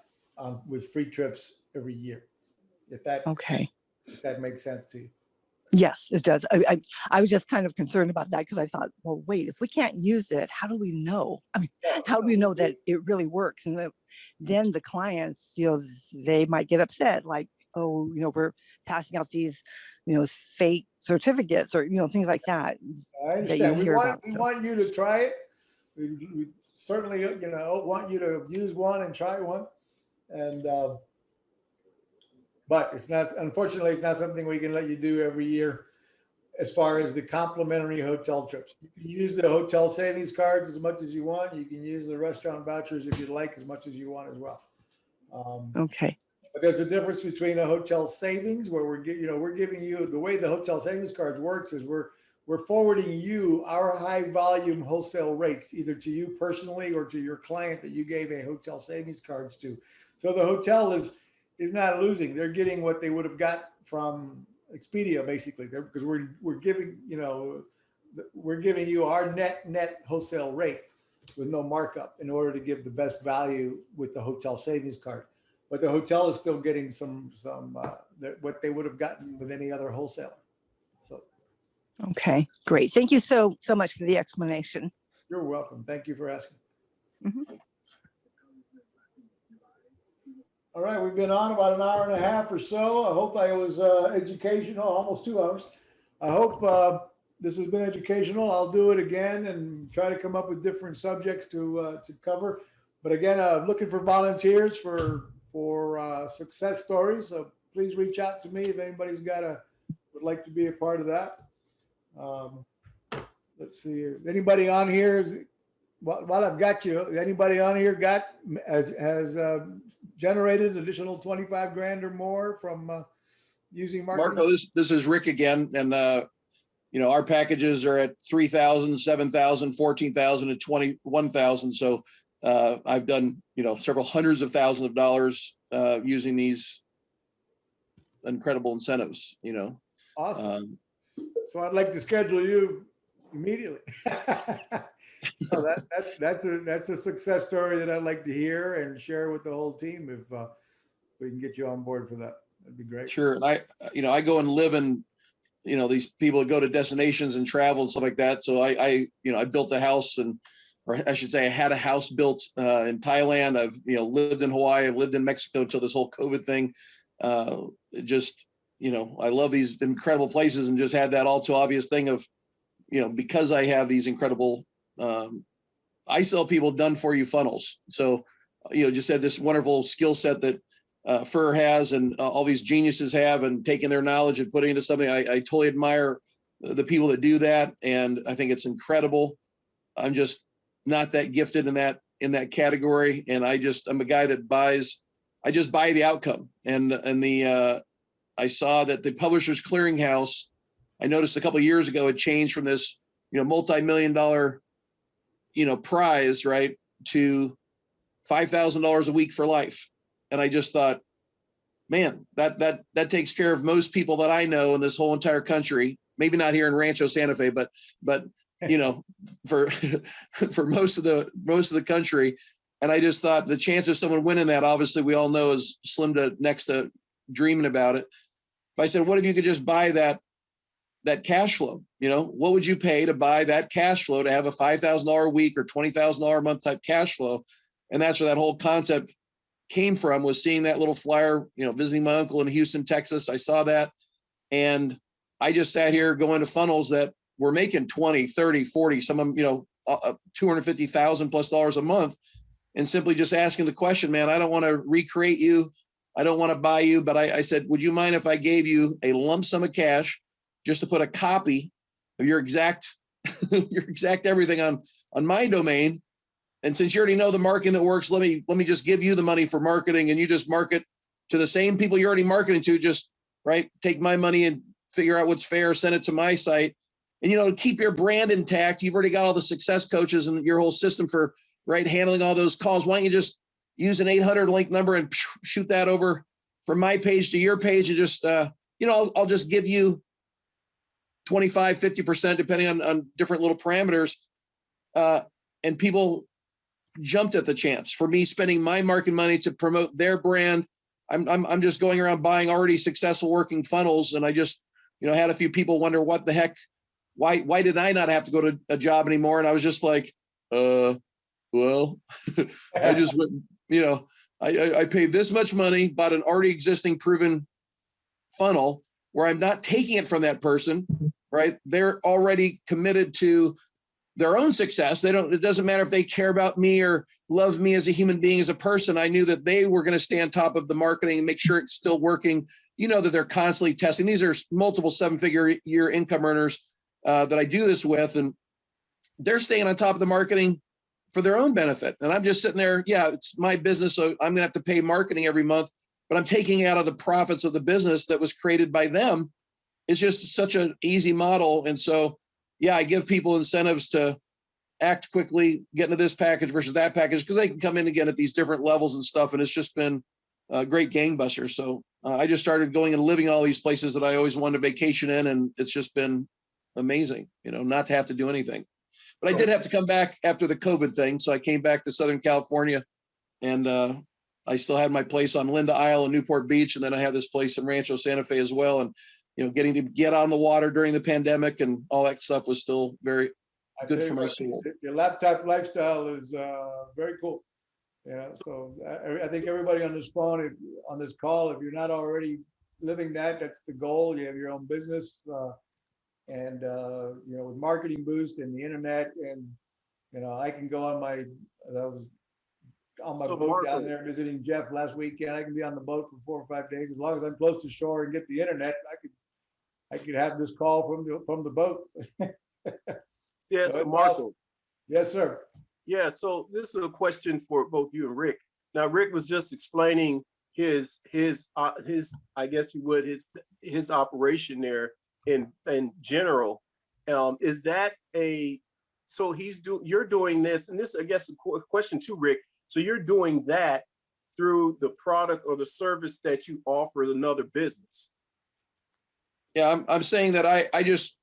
with free trips every year. If that makes sense to you. Yes, it does. I was just kind of concerned about that, because I thought, well, wait, if we can't use it, how do we know? I mean, how do we know that it really works? And then the clients, they might get upset, like, oh, we're passing out these, fake certificates or, things like that. I understand. We want you to try it. We certainly, want you to use one and try one. And, but unfortunately, it's not something we can let you do every year as far as the complimentary hotel trips. You can use the hotel savings cards as much as you want. You can use the restaurant vouchers if you'd like as much as you want as well. Okay. But there's a difference between a hotel savings, where we're giving you, the way the hotel savings cards works is we're forwarding you our high volume wholesale rates, either to you personally or to your client that you gave a hotel savings cards to. So the hotel is not losing. They're getting what they would have got from Expedia, basically, because we're giving you our net wholesale rate with no markup in order to give the best value with the hotel savings card. But the hotel is still getting some what they would have gotten with any other wholesaler. So. Okay, great. Thank you so much for the explanation. You're welcome. Thank you for asking. Mm-hmm. All right, we've been on about an hour and a half or so. I hope I was educational, almost 2 hours. I hope this has been educational. I'll do it again and try to come up with different subjects to cover. But again, looking for volunteers for success stories. So please reach out to me if anybody's would like to be a part of that. Let's see here. Anybody on here? While I've got you, anybody on here has generated additional 25 grand or more from using marketing? Marco, this is Rick again, and our packages are at 3,000, 7,000, 14,000, and 21,000. So I've done, several hundreds of thousands of dollars using these incredible incentives, Awesome. So I'd like to schedule you immediately. So that's a success story that I'd like to hear and share with the whole team if we can get you on board for that. That'd be great. Sure. And I go and live in, these people that go to destinations and travel and stuff like that. So I built a house or I should say I had a house built in Thailand. I've, lived in Hawaii. I've lived in Mexico until this whole COVID thing. I love these incredible places and just had that all too obvious thing of, because I have these incredible, I sell people done for you funnels. So, just had this wonderful skill set that Fur has and all these geniuses have, and taking their knowledge and putting it into something. I totally admire the people that do that. And I think it's incredible. I'm just not that gifted in that category. And I'm a guy that I just buy the outcome. And I saw that the Publishers Clearinghouse, I noticed a couple of years ago, it changed from this, multi-million-dollar, prize, right, to $5,000 a week for life. And I just thought, man, that takes care of most people that I know in this whole entire country. Maybe not here in Rancho Santa Fe, but for most of the country. And I just thought the chance of someone winning that, obviously we all know, is slim to next to dreaming about it. But I said, what if you could just buy that cash flow? What would you pay to buy that cash flow, to have a $5,000 a week or $20,000 a month type cash flow? And that's where that whole concept came from, was seeing that little flyer, visiting my uncle in Houston, Texas. I saw that. And I just sat here going to funnels that were making 20, 30, 40, some of them, $250,000 plus a month. And simply just asking the question, man, I don't want to recreate you. I don't want to buy you, but I said, would you mind if I gave you a lump sum of cash just to put a copy of your exact everything on my domain? And since you already know the marketing that works, let me just give you the money for marketing, and you just market to the same people you're already marketing to. Just take my money and figure out what's fair, send it to my site, and keep your brand intact. You've already got all the success coaches and your whole system for handling all those calls. Why don't you just use an 800 link number and shoot that over from my page to your page, and just I'll just give you 25, 50%, depending on different little parameters. And people jumped at the chance for me spending my marketing money to promote their brand. I'm just going around buying already successful working funnels. And I just, had a few people wonder what the heck, why did I not have to go to a job anymore? And I was just like, well, I just went, I paid this much money, bought an already existing proven funnel where I'm not taking it from that person, right? They're already committed to their own success. It doesn't matter if they care about me or love me as a human being, as a person. I knew that they were going to stay on top of the marketing and make sure it's still working. That they're constantly testing. These are multiple 7-figure year income earners that I do this with, and they're staying on top of the marketing for their own benefit. And I'm just sitting there. Yeah, it's my business, so I'm going to have to pay marketing every month, but I'm taking out of the profits of the business that was created by them. It's just such an easy model. And so, yeah, I give people incentives to act quickly, get into this package versus that package, because they can come in again at these different levels and stuff. And it's just been a great gangbusters. So I just started going and living in all these places that I always wanted to vacation in. And it's just been amazing, not to have to do anything. But I did have to come back after the COVID thing. So I came back to Southern California, and I still had my place on Linda Isle in Newport Beach. And then I have this place in Rancho Santa Fe as well. And getting to get on the water during the pandemic and all that stuff was still very good for my soul. Your laptop lifestyle is very cool. So I think everybody on this phone, on this call, if you're not already living that's the goal. You have your own business, and with Marketing Boost and the internet, and I can go on I was on my boat down there visiting Jeff last weekend. I can be on the boat for 4 or 5 days, as long as I'm close to shore and get the internet. I could have this call from the boat. Yes, So Marco. awesome. Yes, sir. Yeah, so this is a question for both you and Rick. Now, Rick was just explaining his I guess you would, his operation there in general. Is that so you're doing this, and this, I guess, a question to Rick. So you're doing that through the product or the service that you offer another business. Yeah, I'm saying that I just,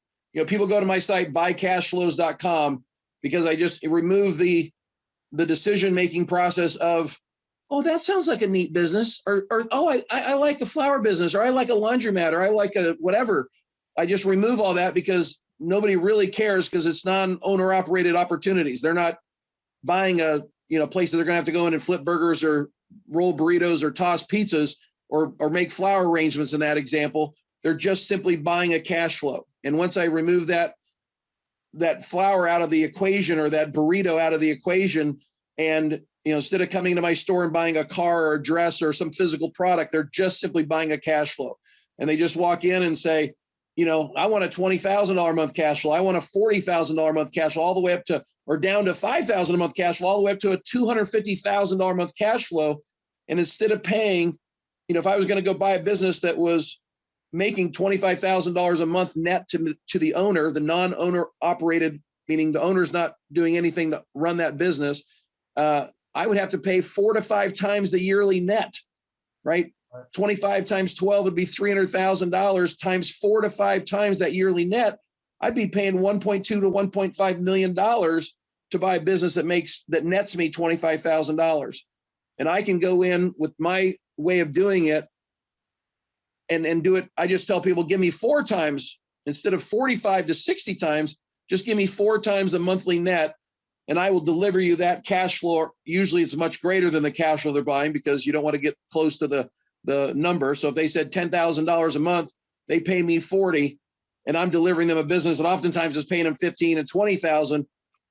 people go to my site, buycashflows.com, because I just remove the decision-making process of, oh, that sounds like a neat business, or oh, I like a flower business, or I like a laundromat, or I like a whatever. I just remove all that because nobody really cares, because it's non-owner operated opportunities. They're not buying a place that they're gonna have to go in and flip burgers or roll burritos or toss pizzas or make flower arrangements in that example. They're just simply buying a cash flow. And once I remove that flower out of the equation, or that burrito out of the equation, and instead of coming to my store and buying a car or a dress or some physical product, they're just simply buying a cash flow. And they just walk in and say, I want a $20,000 a month cash flow. I want a $40,000 a month cash flow, all the way up to, or down to $5,000 a month cash flow, all the way up to a $250,000 a month cash flow. And instead of paying, if I was going to go buy a business that was making $25,000 a month net to the owner, the non-owner operated, meaning the owner's not doing anything to run that business, I would have to pay 4 to 5 times the yearly net, right? 25 times 12 would be $300,000 times 4 to 5 times that yearly net. I'd be paying $1.2 to $1.5 million to buy a business that nets me $25,000. And I can go in with my way of doing it and do it. I just tell people, give me 4 times instead of 45 to 60 times, just give me 4 times the monthly net, and I will deliver you that cash flow. Usually it's much greater than the cash flow they're buying, because you don't want to get close to the number. So if they said $10,000 a month, they pay me 40, and I'm delivering them a business that oftentimes is paying them 15 and 20,000.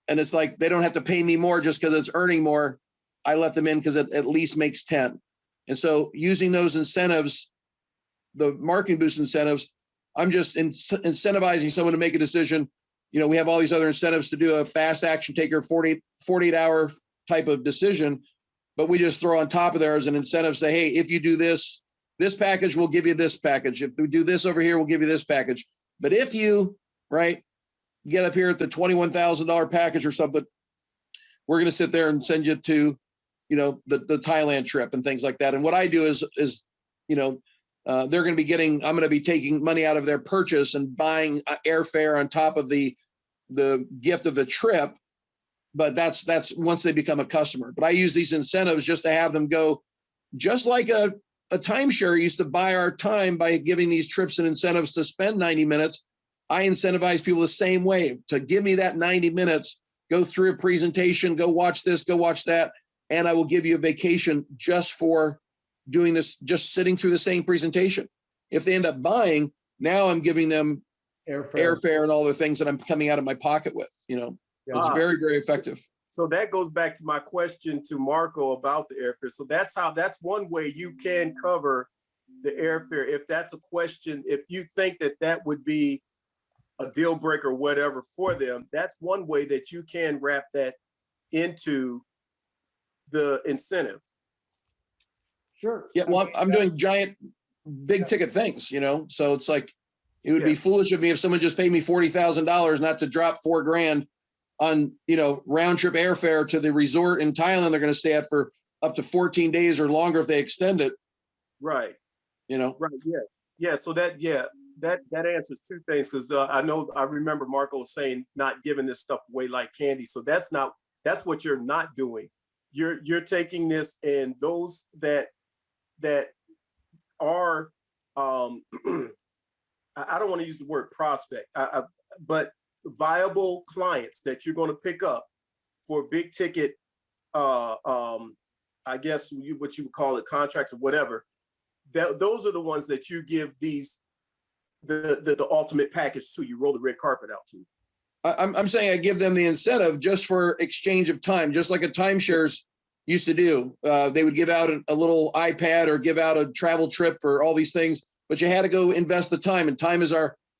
And it's like, they don't have to pay me more just because it's earning more. I let them in because it at least makes 10. And so using those incentives, the Marketing Boost incentives, I'm just incentivizing someone to make a decision. We have all these other incentives to do a fast action taker, 48-hour type of decision, but we just throw on top of there as an incentive, say, hey, if you do this package, we'll give you this package. If we do this over here, we'll give you this package. But if you, get up here at the $21,000 package or something, we're going to sit there and send you to, the Thailand trip and things like that. And what I do is they're going to be I'm going to be taking money out of their purchase and buying airfare on top of the gift of the trip. But that's once they become a customer. But I use these incentives just to have them go, just like a timeshare used to buy our time by giving these trips and incentives to spend 90 minutes. I incentivize people the same way, to give me that 90 minutes, go through a presentation, go watch this, go watch that, and I will give you a vacation just for doing this, just sitting through the same presentation. If they end up buying, now I'm giving them airfare and all the things that I'm coming out of my pocket with. It's very, very effective. So that goes back to my question to Marco about the airfare. So that's one way you can cover the airfare. If that's a question, if you think that would be a deal breaker or whatever for them, that's one way that you can wrap that into the incentive. Sure. Yeah, well, I'm doing giant, big ticket things, so it's like, it would be foolish of me if someone just paid me $40,000 not to drop $4,000 on, round trip airfare to the resort in Thailand they're going to stay at for up to 14 days or longer if they extend it. Right. Right. Yeah. Yeah. So that answers 2 things, because I remember Marco saying not giving this stuff away like candy. So that's what you're not doing. You're taking this, and those that are I don't want to use the word prospect, but viable clients that you're going to pick up for big ticket, I guess what you would call it, contracts or whatever. Those are the ones that you give the ultimate package to. You roll the red carpet out to. I'm saying I give them the incentive just for exchange of time, just like a timeshares used to do. They would give out a little iPad or give out a travel trip or all these things, but you had to go invest the time, and time is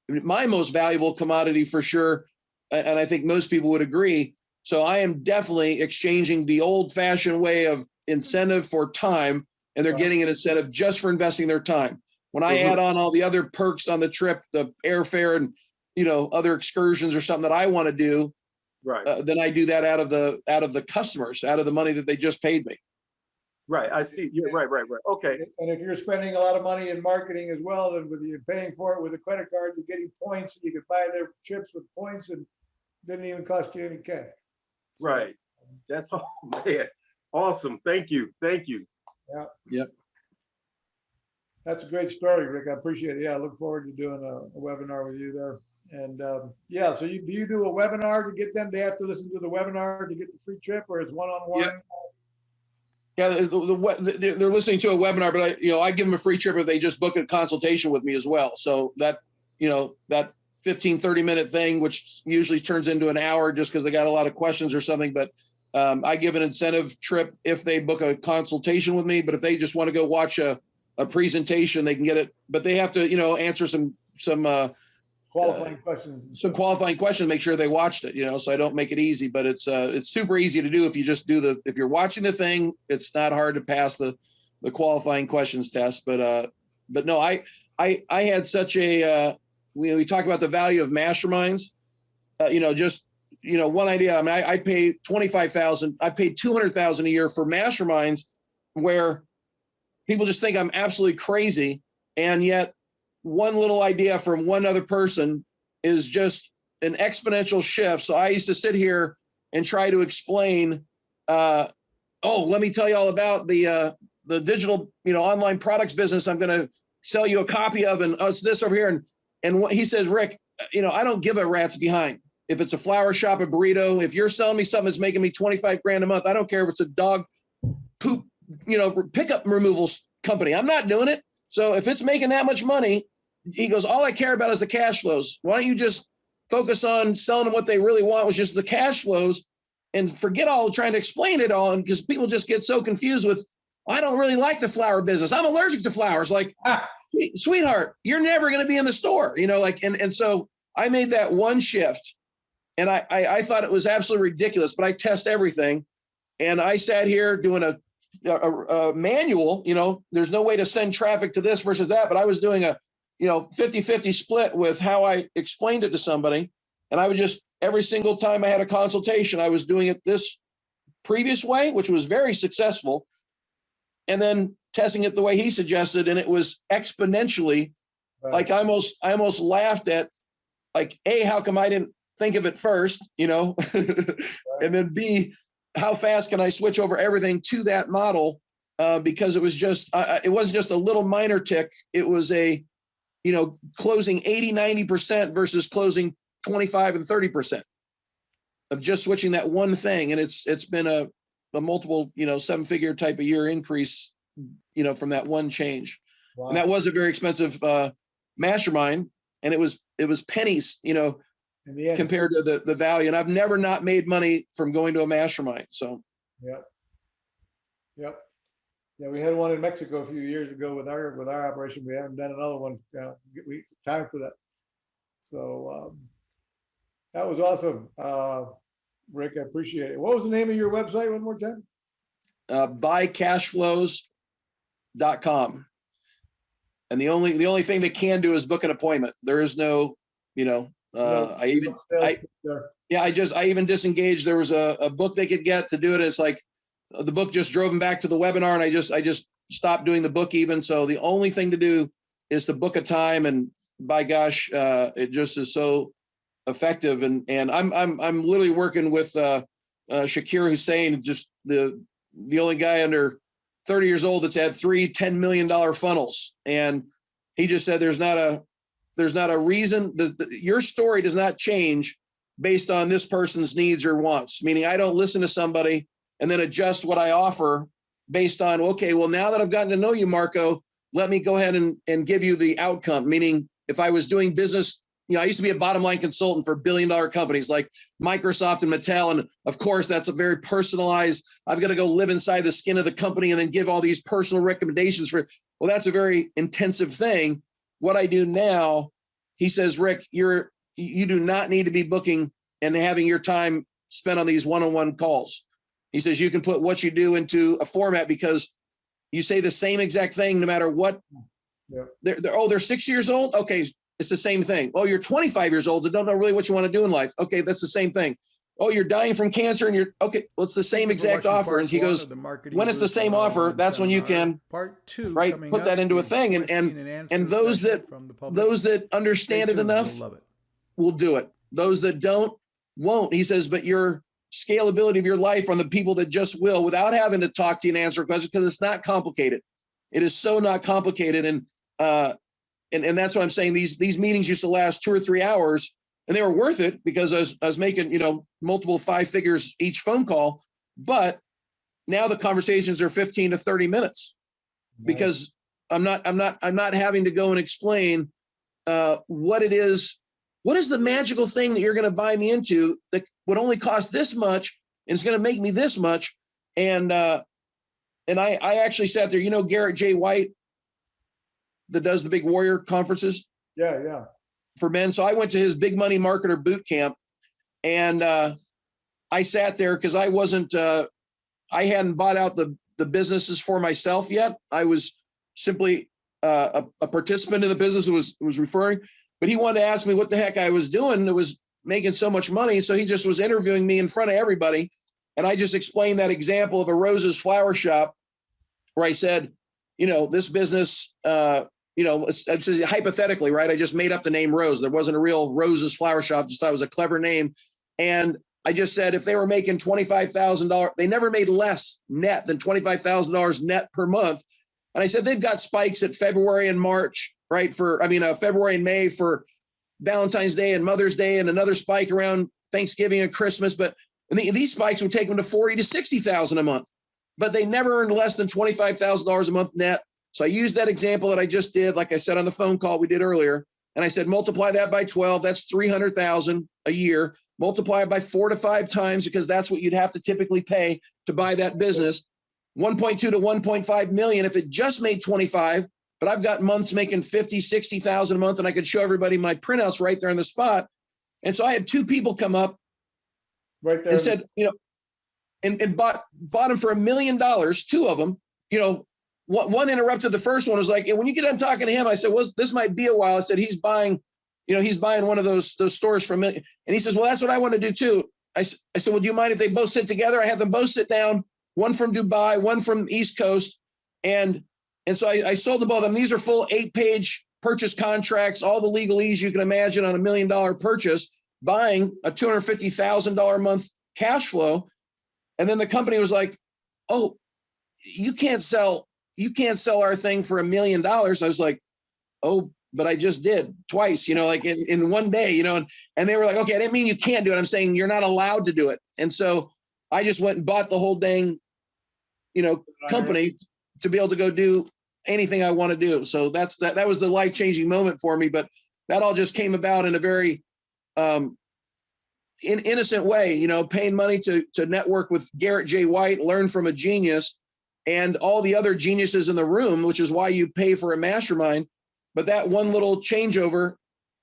my most valuable commodity for sure. And I think most people would agree. So I am definitely exchanging the old fashioned way of incentive for time, and they're getting an incentive just for investing their time. When I add on all the other perks on the trip, the airfare and other excursions or something that I want to do, Right. then I do that out of the customers, out of the money that they just paid me. Right. I see. Yeah. Right. Okay. And if you're spending a lot of money in marketing as well, then with you paying for it with a credit card, you're getting points. You could buy their trips with points and didn't even cost you any cash. So, Right. That's all, man. Awesome. Thank you. yeah, Yep. that's a great story, Rick. I appreciate it. Yeah, I look forward to doing a webinar with you there. And yeah, so do you do a webinar to get them? They have to listen to the webinar to get the free trip, or it's one-on-one? Yeah. Yeah, they're listening to a webinar, but I give them a free trip if they just book a consultation with me as well. So that 15-30 minute thing, which usually turns into an hour just because they got a lot of questions or something. But I give an incentive trip if they book a consultation with me. But if they just want to go watch a presentation, they can get it. But they have to, answer some Qualifying questions. Some qualifying questions, make sure they watched it, so I don't make it easy, but it's super easy to do if you just if you're watching the thing, it's not hard to pass the qualifying questions test. But no, I had such a, we talk about the value of masterminds, one idea. I mean, I pay $25,000, I paid $200,000 a year for masterminds where people just think I'm absolutely crazy. And yet one little idea from one other person is just an exponential shift. So I used to sit here and try to explain, let me tell you all about the digital, online products business I'm going to sell you a copy of, and it's this over here. And what he says, Rick, I don't give a rat's behind. If it's a flower shop, a burrito, if you're selling me something that's making me 25 grand a month, I don't care if it's a dog poop, pickup removal company. I'm not doing it. So if it's making that much money, he goes, all I care about is the cash flows. Why don't you just focus on selling them what they really want, which is the cash flows, and forget all trying to explain it all. And because people just get so confused with, I don't really like the flower business. I'm allergic to flowers. Like, sweetheart, you're never going to be in the store, and so I made that one shift, and I thought it was absolutely ridiculous, but I test everything. And I sat here doing a manual, there's no way to send traffic to this versus that, but I was doing a 50-50 split with how I explained it to somebody. And I would just, every single time I had a consultation, I was doing it this previous way, which was very successful. And then testing it the way he suggested. And it was exponentially, like I almost laughed at, like, A, how come I didn't think of it first, and then B, how fast can I switch over everything to that model? Because it was just, it wasn't just a little minor tick. It was a, closing 80-90% versus closing 25 and 30% of just switching that one thing. And it's been a multiple, 7-figure type of year increase, from that one change. Wow. And that was a very expensive mastermind. And it was pennies, compared to the value. And I've never not made money from going to a mastermind. So. Yep. Yeah, we had one in Mexico a few years ago with our operation. We haven't done another one. We time for that. So that was awesome, Rick. I appreciate it. What was the name of your website one more time? buycashflows.com. And the only thing they can do is book an appointment. There is no, I even disengaged. There was a book they could get to do it. It's like the book just drove them back to the webinar, and I just stopped doing the book even. So the only thing to do is to book a time, and by gosh, it just is so effective. And I'm literally working with 𝗃𝗍𝗄𝐿𝐿, just the only guy under 30 years old that's had 3 $10 million funnels. And he just said, there's not a reason your story does not change based on this person's needs or wants. Meaning I don't listen to somebody and then adjust what I offer based on, okay, well, now that I've gotten to know you, Marco, let me go ahead and give you the outcome. Meaning if I was doing business, I used to be a bottom line consultant for billion-dollar companies like Microsoft and Mattel. And of course, that's a very personalized, I've got to go live inside the skin of the company and then give all these personal recommendations well, that's a very intensive thing. What I do now, he says, Rick, you do not need to be booking and having your time spent on these one-on-one calls. He says, you can put what you do into a format because you say the same exact thing no matter what. Yeah. They're 6 years old. Okay, It's the same thing. Oh, you're 25 years old and don't know really what you want to do in life. Okay, that's the same thing. Oh, you're dying from cancer and you're okay. Well, it's the same exact offer. And he goes, when it's the same offer, that's when you can Part 2 right put that into a thing. And those that understand it enough will do it. Those that don't won't. He says, but your scalability of your life on the people that just will, without having to talk to you and answer questions, because it's not complicated. It is so not complicated. And that's what I'm saying. These meetings used to last 2 or 3 hours, and they were worth it because I was making, you know, multiple 5 figures each phone call. But now the conversations are 15 to 30 minutes because I'm not having to go and explain what it is. What is the magical thing that you're going to buy me into that would only cost this much and it's going to make me this much? And I actually sat there, you know, Garrett J. White that does the big warrior conferences. Yeah. For men. So I went to his big money marketer boot camp, and I sat there because I wasn't, I hadn't bought out the businesses for myself yet. I was simply a participant in the business who was referring, but he wanted to ask me what the heck I was doing. It was making so much money. So he just was interviewing me in front of everybody. And I just explained that example of a Rose's flower shop where I said, you know, this business, you know, it's hypothetically, right? I just made up the name Rose. There wasn't a real Rose's flower shop. Just thought it was a clever name. And I just said, if they were making $25,000, they never made less net than $25,000 net per month. And I said, they've got spikes at February and March, right? February and May for Valentine's Day and Mother's Day, and another spike around Thanksgiving and Christmas. But these spikes would take them to $40,000 to $60,000 a month, but they never earned less than $25,000 a month net. So I used that example that I just did, like I said on the phone call we did earlier, and I said, multiply that by 12, that's 300,000 a year. Multiply it by 4 to 5 times, because that's what you'd have to typically pay to buy that business. 1.2 to 1.5 million if it just made 25, but I've got months making 50, 60,000 a month, and I could show everybody my printouts right there on the spot. And so I had 2 people come up right there and said, you know, and bought them for $1 million, 2 of them, you know. One interrupted the first one, was like, and when you get done talking to him, I said, well, this might be a while. I said, he's buying one of those stores for $1 million. And he says, well, that's what I want to do too. I said, well, do you mind if they both sit together? I had them both sit down, one from Dubai, one from East Coast. And so I sold them both of them. These are full 8-page purchase contracts, all the legalese you can imagine on $1 million purchase, buying a $250,000 a month cash flow. And then the company was like, oh, you can't sell our thing for $1 million. I was like, oh, but I just did twice, you know, like in one day, you know, and they were like, okay, I didn't mean you can't do it. I'm saying you're not allowed to do it. And so I just went and bought the whole dang, you know, company to be able to go do anything I want to do. So that was the life-changing moment for me. But that all just came about in a very innocent way, you know, paying money to network with Garrett J. White, learn from a genius, and all the other geniuses in the room, which is why you pay for a mastermind. But that one little changeover,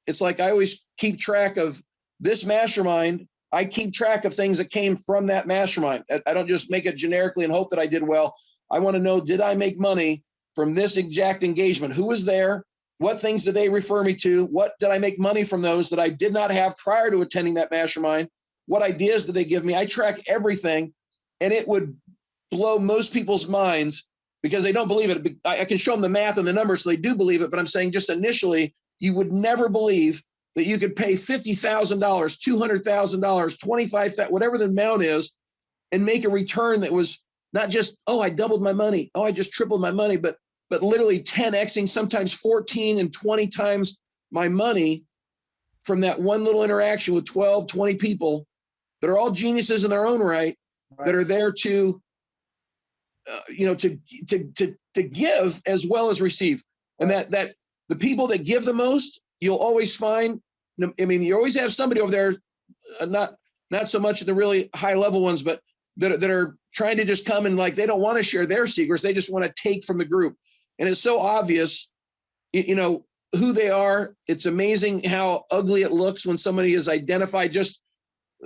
it's like I always keep track of this mastermind. I keep track of things that came from that mastermind. I don't just make it generically and hope that I did well. I want to know, did I make money from this exact engagement? Who was there? What things did they refer me to? What did I make money from those that I did not have prior to attending that mastermind? What ideas did they give me? I track everything, and it would blow most people's minds because they don't believe it. I can show them the math and the numbers, so they do believe it. But I'm saying just initially, you would never believe that you could pay $50,000, $200,000, $25,000, whatever the amount is, and make a return that was not just, oh, I doubled my money. Oh, I just tripled my money, but literally 10xing, sometimes 14 and 20 times my money from that one little interaction with 12, 20 people that are all geniuses in their own right. That are there to, you know, to give as well as receive. And that the people that give the most, you'll always find, I mean, you always have somebody over there, not so much the really high level ones, but that are trying to just come and like, they don't want to share their secrets. They just want to take from the group. And it's so obvious, you know, who they are. It's amazing how ugly it looks when somebody is identified. Just,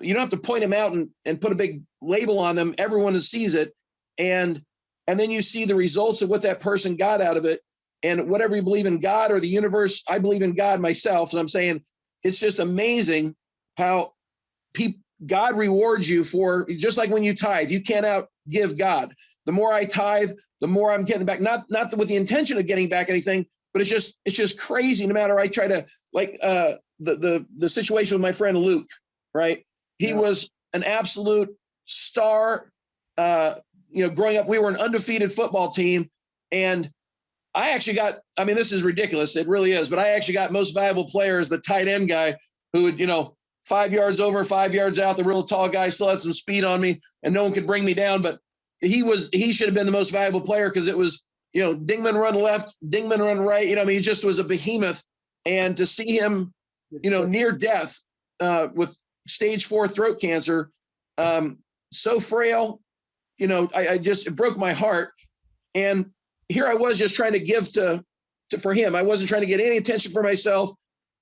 you don't have to point them out and put a big label on them. Everyone sees it. And then you see the results of what that person got out of it. And whatever you believe in God or the universe, I believe in God myself. So I'm saying it's just amazing how God rewards you for, just like when you tithe, you can't outgive God. The more I tithe, the more I'm getting back, not with the intention of getting back anything, but it's just crazy. No matter I try to, like the situation with my friend Luke, right? He was an absolute star. Growing up, we were an undefeated football team, and I actually got, I mean, this is ridiculous. It really is, but I actually got most valuable player as the tight end guy who would, 5 yards over, 5 yards out, the real tall guy still had some speed on me and no one could bring me down. But he should have been the most valuable player because it was, Dingman run left, Dingman run right. He just was a behemoth. And to see him, near death with stage 4 throat cancer, so frail, it broke my heart. And here I was just trying to give for him. I wasn't trying to get any attention for myself.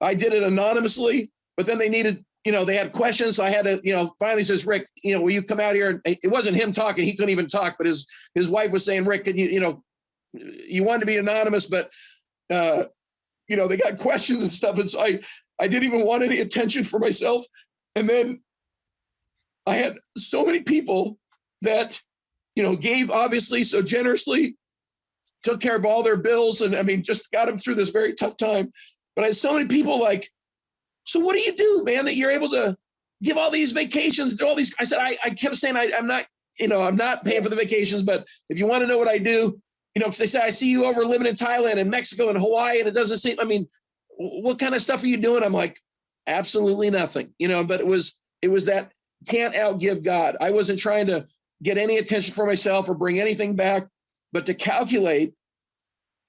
I did it anonymously, but then they needed, they had questions. So I had to, finally says, Rick, will you come out here? And it wasn't him talking. He couldn't even talk, but his wife was saying, Rick, can you wanted to be anonymous, but, they got questions and stuff. And so I didn't even want any attention for myself. And then I had so many people that, gave obviously so generously, took care of all their bills. And just got them through this very tough time. But I had so many people like, so what do you do, man, that you're able to give all these vacations, do all these? I said, I kept saying, I'm not, I'm not paying for the vacations, but if you want to know what I do, because they say, I see you over living in Thailand and Mexico and Hawaii. And it doesn't seem, what kind of stuff are you doing? I'm like, absolutely nothing, but it was that can't outgive God. I wasn't trying to get any attention for myself or bring anything back, but to calculate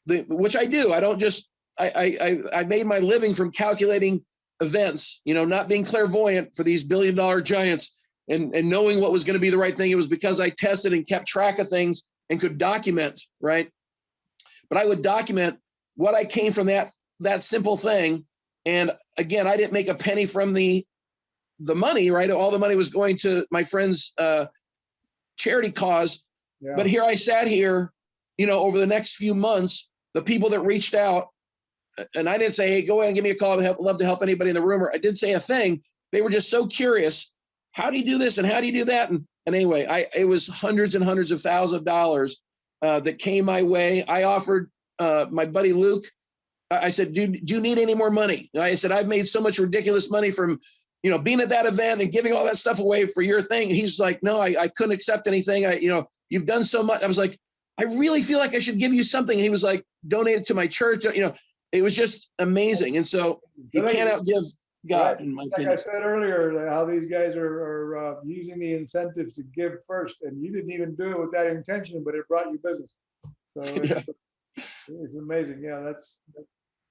which I do. I don't just, I made my living from calculating events, not being clairvoyant for these billion-dollar giants and knowing what was going to be the right thing. It was because I tested and kept track of things and could document, right? But I would document what I came from that simple thing. And again, I didn't make a penny from the money, right? All the money was going to my friend's charity cause. Yeah. But here I sat here, over the next few months, the people that reached out, and I didn't say, hey, go ahead and give me a call. I'd love to help anybody in the room. Or I didn't say a thing. They were just so curious. How do you do this? And how do you do that? And anyway, it was hundreds and hundreds of thousands of dollars that came my way. I offered my buddy Luke. I said, do you need any more money? And I said, I've made so much ridiculous money from, being at that event and giving all that stuff away for your thing. And he's like, no, I couldn't accept anything. You've done so much. I was like, I really feel like I should give you something. And he was like, donate it to my church. It was just amazing. And so you can't outgive God, in my opinion. Like I said earlier, how these guys are using the incentives to give first, and you didn't even do it with that intention, but it brought you business. So it's amazing. Yeah, that's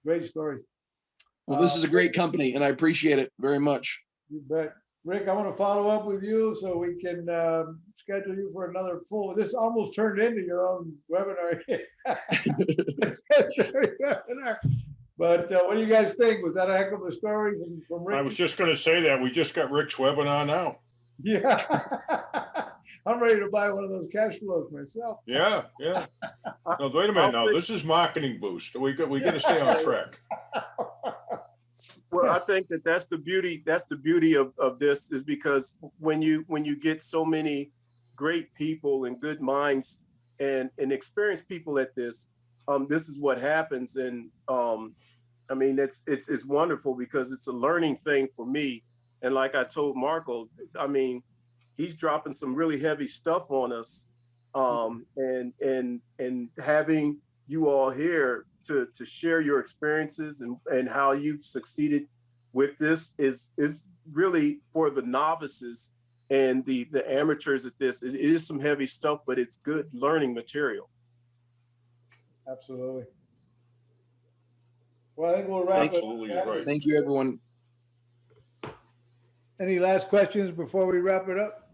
great story. Well, this is a great company, and I appreciate it very much. You bet. Rick, I want to follow up with you so we can schedule you for another full. This almost turned into your own webinar. But what do you guys think? Was that a heck of a story from Rick? I was just going to say that we just got Rick's webinar now. Yeah, I'm ready to buy one of those cash flows myself. Yeah. No, wait a minute. Now this is Marketing Boost. We got to stay on track. Well, I think that's the beauty. That's the beauty of this, is because when you get so many great people and good minds and experienced people at this, this is what happens. And it's wonderful because it's a learning thing for me. And like I told Marco, he's dropping some really heavy stuff on us, and having you all here to share your experiences and how you've succeeded with this is really for the novices and the amateurs at this. It is some heavy stuff, but it's good learning material. Absolutely. Well, I think we'll wrap it up. Right. Thank you, everyone. Any last questions before we wrap it up?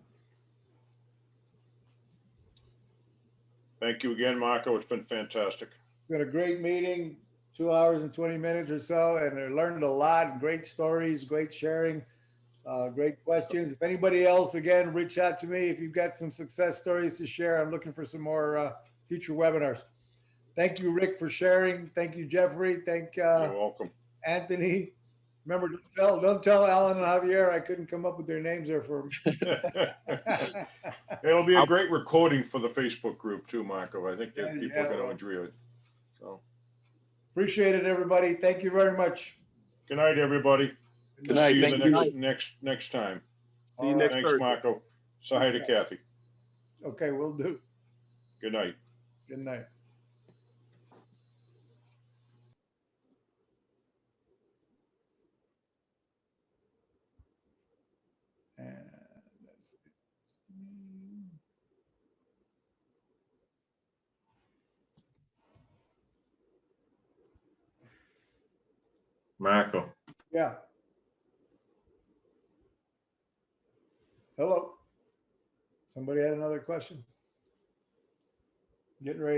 Thank you again, Marco. It's been fantastic. It's been a great meeting, 2 hours and 20 minutes or so, and I learned a lot. Great stories, great sharing, great questions. If anybody else, again, reach out to me if you've got some success stories to share. I'm looking for some more future webinars. Thank you, Rick, for sharing. Thank you, Jeffrey. Thank You're welcome. Anthony. Remember, don't tell Alan and Javier I couldn't come up with their names there for them. It'll be a great recording for the Facebook group too, Marco. I think that people are going to well, enjoy it. So appreciate it, everybody. Thank you very much. good night, everybody. Good night. See you Thank the you. next time. See you next Thanks, Thursday. Marco. Say hi to Kathy. Okay, we'll do. Good night. Good night. And let's see. Marco. Yeah. Hello. Somebody had another question? Getting ready.